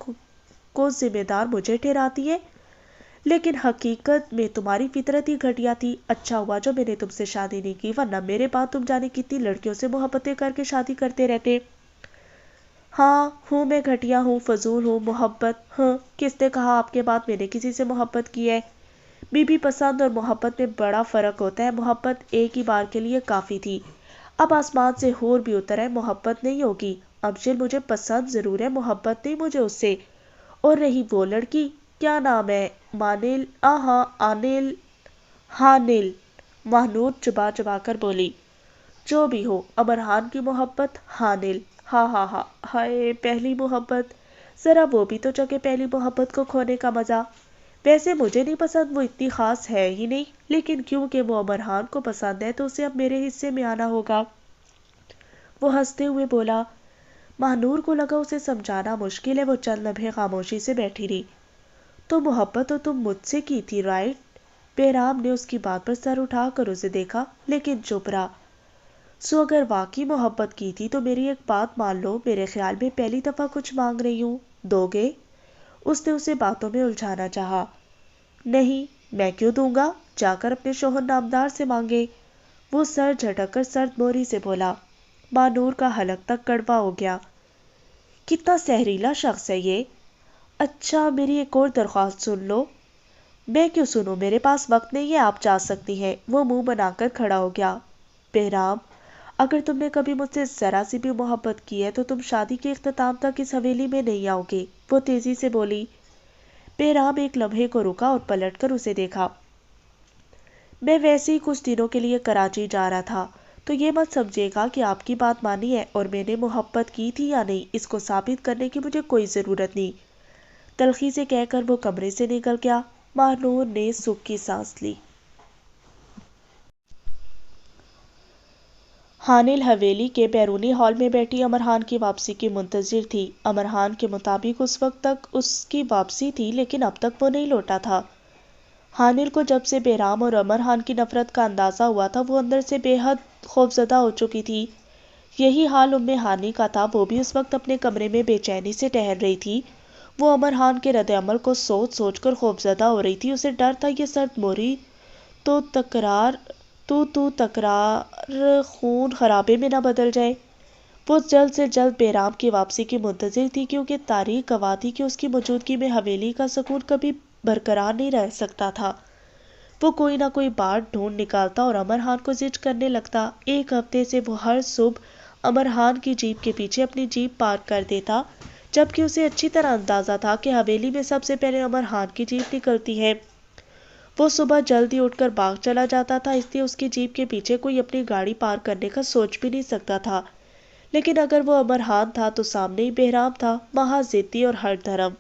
کو ذمہ دار مجھے ٹھہراتی ہے، لیکن حقیقت میں تمہاری فطرت ہی گھٹیا تھی۔ اچھا ہوا جو میں نے تم سے شادی نہیں کی، ورنہ میرے بعد تم جانے کتنی لڑکیوں سے محبتیں کر کے شادی کرتے رہتے۔ ہاں ہوں، میں گھٹیا ہوں، فضول ہوں، محبت، ہاں کس نے کہا آپ کے بعد میں نے کسی سے محبت کی ہے؟ بی بی پسند اور محبت میں بڑا فرق ہوتا ہے، محبت ایک ہی بار کے لیے کافی تھی، اب آسمان سے حور بھی اتر ہے، محبت نہیں ہوگی۔ امشل مجھے پسند ضرور ہے، محبت نہیں مجھے اس سے۔ اور رہی وہ لڑکی، کیا نام ہے؟ مانل، ہاں آنل، حانل، ماہنور چبا چبا کر بولی۔ جو بھی ہو، امر خان کی محبت، حانل، ہاں ہاں ہاں، ہائے پہلی محبت، ذرا وہ بھی تو چکے پہلی محبت کو کھونے کا مزہ۔ ویسے مجھے نہیں پسند، وہ اتنی خاص ہے ہی نہیں، لیکن کیونکہ وہ امر خان کو پسند ہے تو اسے اب میرے حصے میں آنا ہوگا، وہ ہنستے ہوئے بولا۔ ماہنور کو لگا اسے سمجھانا مشکل ہے، وہ چند لمحے خاموشی سے بیٹھی رہی۔ تو محبت تو تم مجھ سے کی تھی، رائٹ؟ بہرام نے اس کی بات پر سر اٹھا کر اسے دیکھا، لیکن چپ رہا۔ سو اگر واقعی محبت کی تھی تو میری ایک بات مان لو، میرے خیال میں پہلی دفعہ کچھ مانگ رہی ہوں، دو گے؟ اس نے اسے باتوں میں الجھانا چاہا۔ نہیں، میں کیوں دوں گا؟ جا کر اپنے شوہر نامدار سے مانگے۔ وہ سر جھٹک کر سرد موری سے بولا۔ ماں نور کا حلق تک کڑوا ہو گیا۔ کتنا زہریلا شخص ہے یہ۔ اچھا، میری ایک اور درخواست سن لو۔ میں کیوں سنوں؟ میرے پاس وقت نہیں ہے، آپ جا سکتی ہیں۔ وہ منہ بنا کر کھڑا ہو گیا۔ بہرام، اگر تم نے کبھی مجھ سے ذرا سی بھی محبت کی ہے تو تم شادی کے اختتام تک اس حویلی میں نہیں آؤ گے، وہ تیزی سے بولی۔ بہرام ایک لمحے کو رکا اور پلٹ کر اسے دیکھا۔ میں ویسے ہی کچھ دنوں کے لیے کراچی جا رہا تھا، تو یہ مت سمجھے گا کہ آپ کی بات مانی ہے اور میں نے محبت کی تھی یا نہیں، اس کو ثابت کرنے کی مجھے کوئی ضرورت نہیں، تلخی سے کہہ کر وہ کمرے سے نکل گیا۔ ماہ نور نے سکھ کی سانس لی۔ حانل حویلی کے بیرونی ہال میں بیٹھی امرحان کی واپسی کی منتظر تھی۔ امرحان کے مطابق اس وقت تک اس کی واپسی تھی، لیکن اب تک وہ نہیں لوٹا تھا۔ حانل کو جب سے بہرام اور امرحان کی نفرت کا اندازہ ہوا تھا، وہ اندر سے بے حد خوفزدہ ہو چکی تھی۔ یہی حال ام ہانی کا تھا، وہ بھی اس وقت اپنے کمرے میں بے چینی سے ٹہل رہی تھی۔ وہ امرحان کے رد عمل کو سوچ سوچ کر خوفزدہ ہو رہی تھی۔ اسے ڈر تھا یہ سرد موری تو تکرار خون خرابے میں نہ بدل جائے۔ وہ جلد سے جلد بہرام کی واپسی کی منتظر تھی، کیونکہ تاریخ گواہ تھی کہ اس کی موجودگی میں حویلی کا سکون کبھی برقرار نہیں رہ سکتا تھا۔ وہ کوئی نہ کوئی بات ڈھونڈ نکالتا اور امرحان کو زج کرنے لگتا۔ ایک ہفتے سے وہ ہر صبح امرحان کی جیپ کے پیچھے اپنی جیپ پارک کر دیتا، جبکہ اسے اچھی طرح اندازہ تھا کہ حویلی میں سب سے پہلے امرحان کی جیپ نکلتی ہے۔ وہ صبح جلدی اٹھ کر باغ چلا جاتا تھا، اس لیے اس کی جیپ کے پیچھے کوئی اپنی گاڑی پارک کرنے کا سوچ بھی نہیں سکتا تھا۔ لیکن اگر وہ امرحان تھا تو سامنے ہی بہرام تھا، محض ضدی اور ہر دھرم۔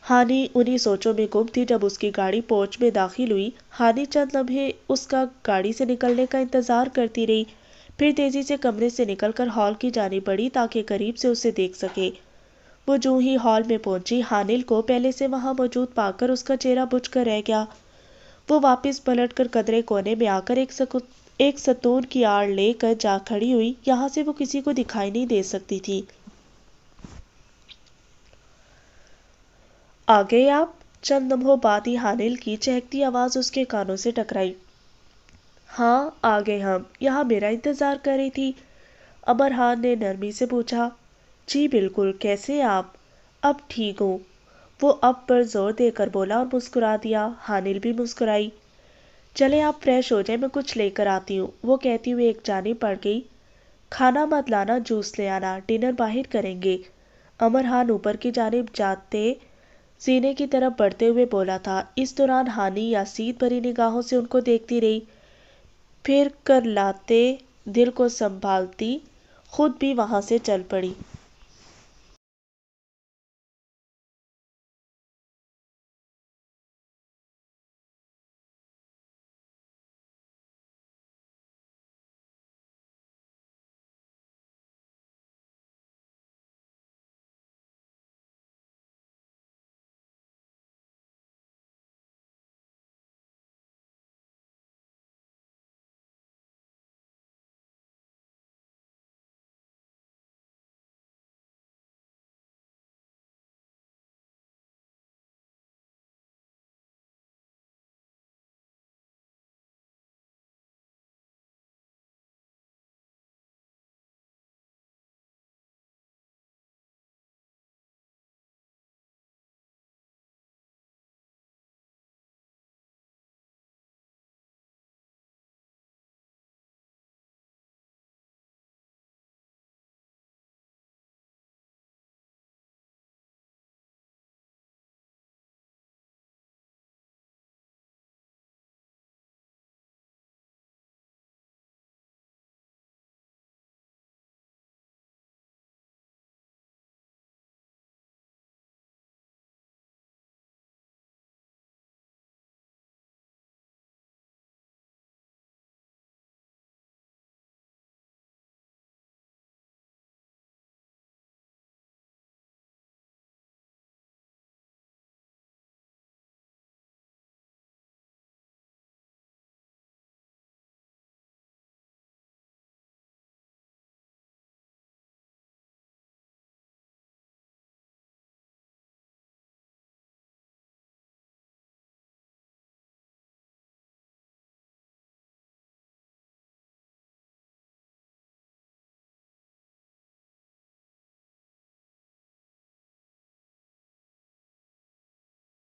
ہانی انہی سوچوں میں گم تھی جب اس کی گاڑی پورچ میں داخل ہوئی۔ ہانی چند لمحے اس کا گاڑی سے نکلنے کا انتظار کرتی رہی، پھر تیزی سے کمرے سے نکل کر ہال کی جانب بڑھی تاکہ قریب سے اسے دیکھ سکے۔ وہ جوں ہی ہال میں پہنچی، حانل کو پہلے سے وہاں موجود پا کر اس کا چہرہ بجھ کر رہ گیا۔ وہ واپس پلٹ کر قدرے کونے میں آ کر ایک ستون کی آڑ لے کر جا کھڑی ہوئی۔ یہاں سے وہ کسی کو دکھائی نہیں دے سکتی تھی۔ آ گئے آپ؟ چند لمحوں بعد ہی حانل کی چہکتی آواز اس کے کانوں سے ٹکرائی۔ ہاں، آ گئے ہم، یہاں میرا انتظار کر رہی تھی؟ امرحان نے نرمی سے پوچھا۔ جی بالکل، کیسے ہیں آپ؟ اب ٹھیک ہوں، وہ اب پر زور دے کر بولا اور مسکرا دیا۔ حانل بھی مسکرائی۔ چلیں آپ فریش ہو جائیں، میں کچھ لے کر آتی ہوں، وہ کہتی ہوئے ایک جانب بڑھ گئی۔ کھانا مت لانا، جوس لے آنا، ڈنر باہر کریں گے، امرحان اوپر کی جانب جاتے سینے کی طرف بڑھتے ہوئے بولا تھا۔ اس دوران ہانی یاسین بھری نگاہوں سے ان کو دیکھتی رہی، پھر کر لاتے دل کو سنبھالتی خود بھی وہاں سے چل پڑی۔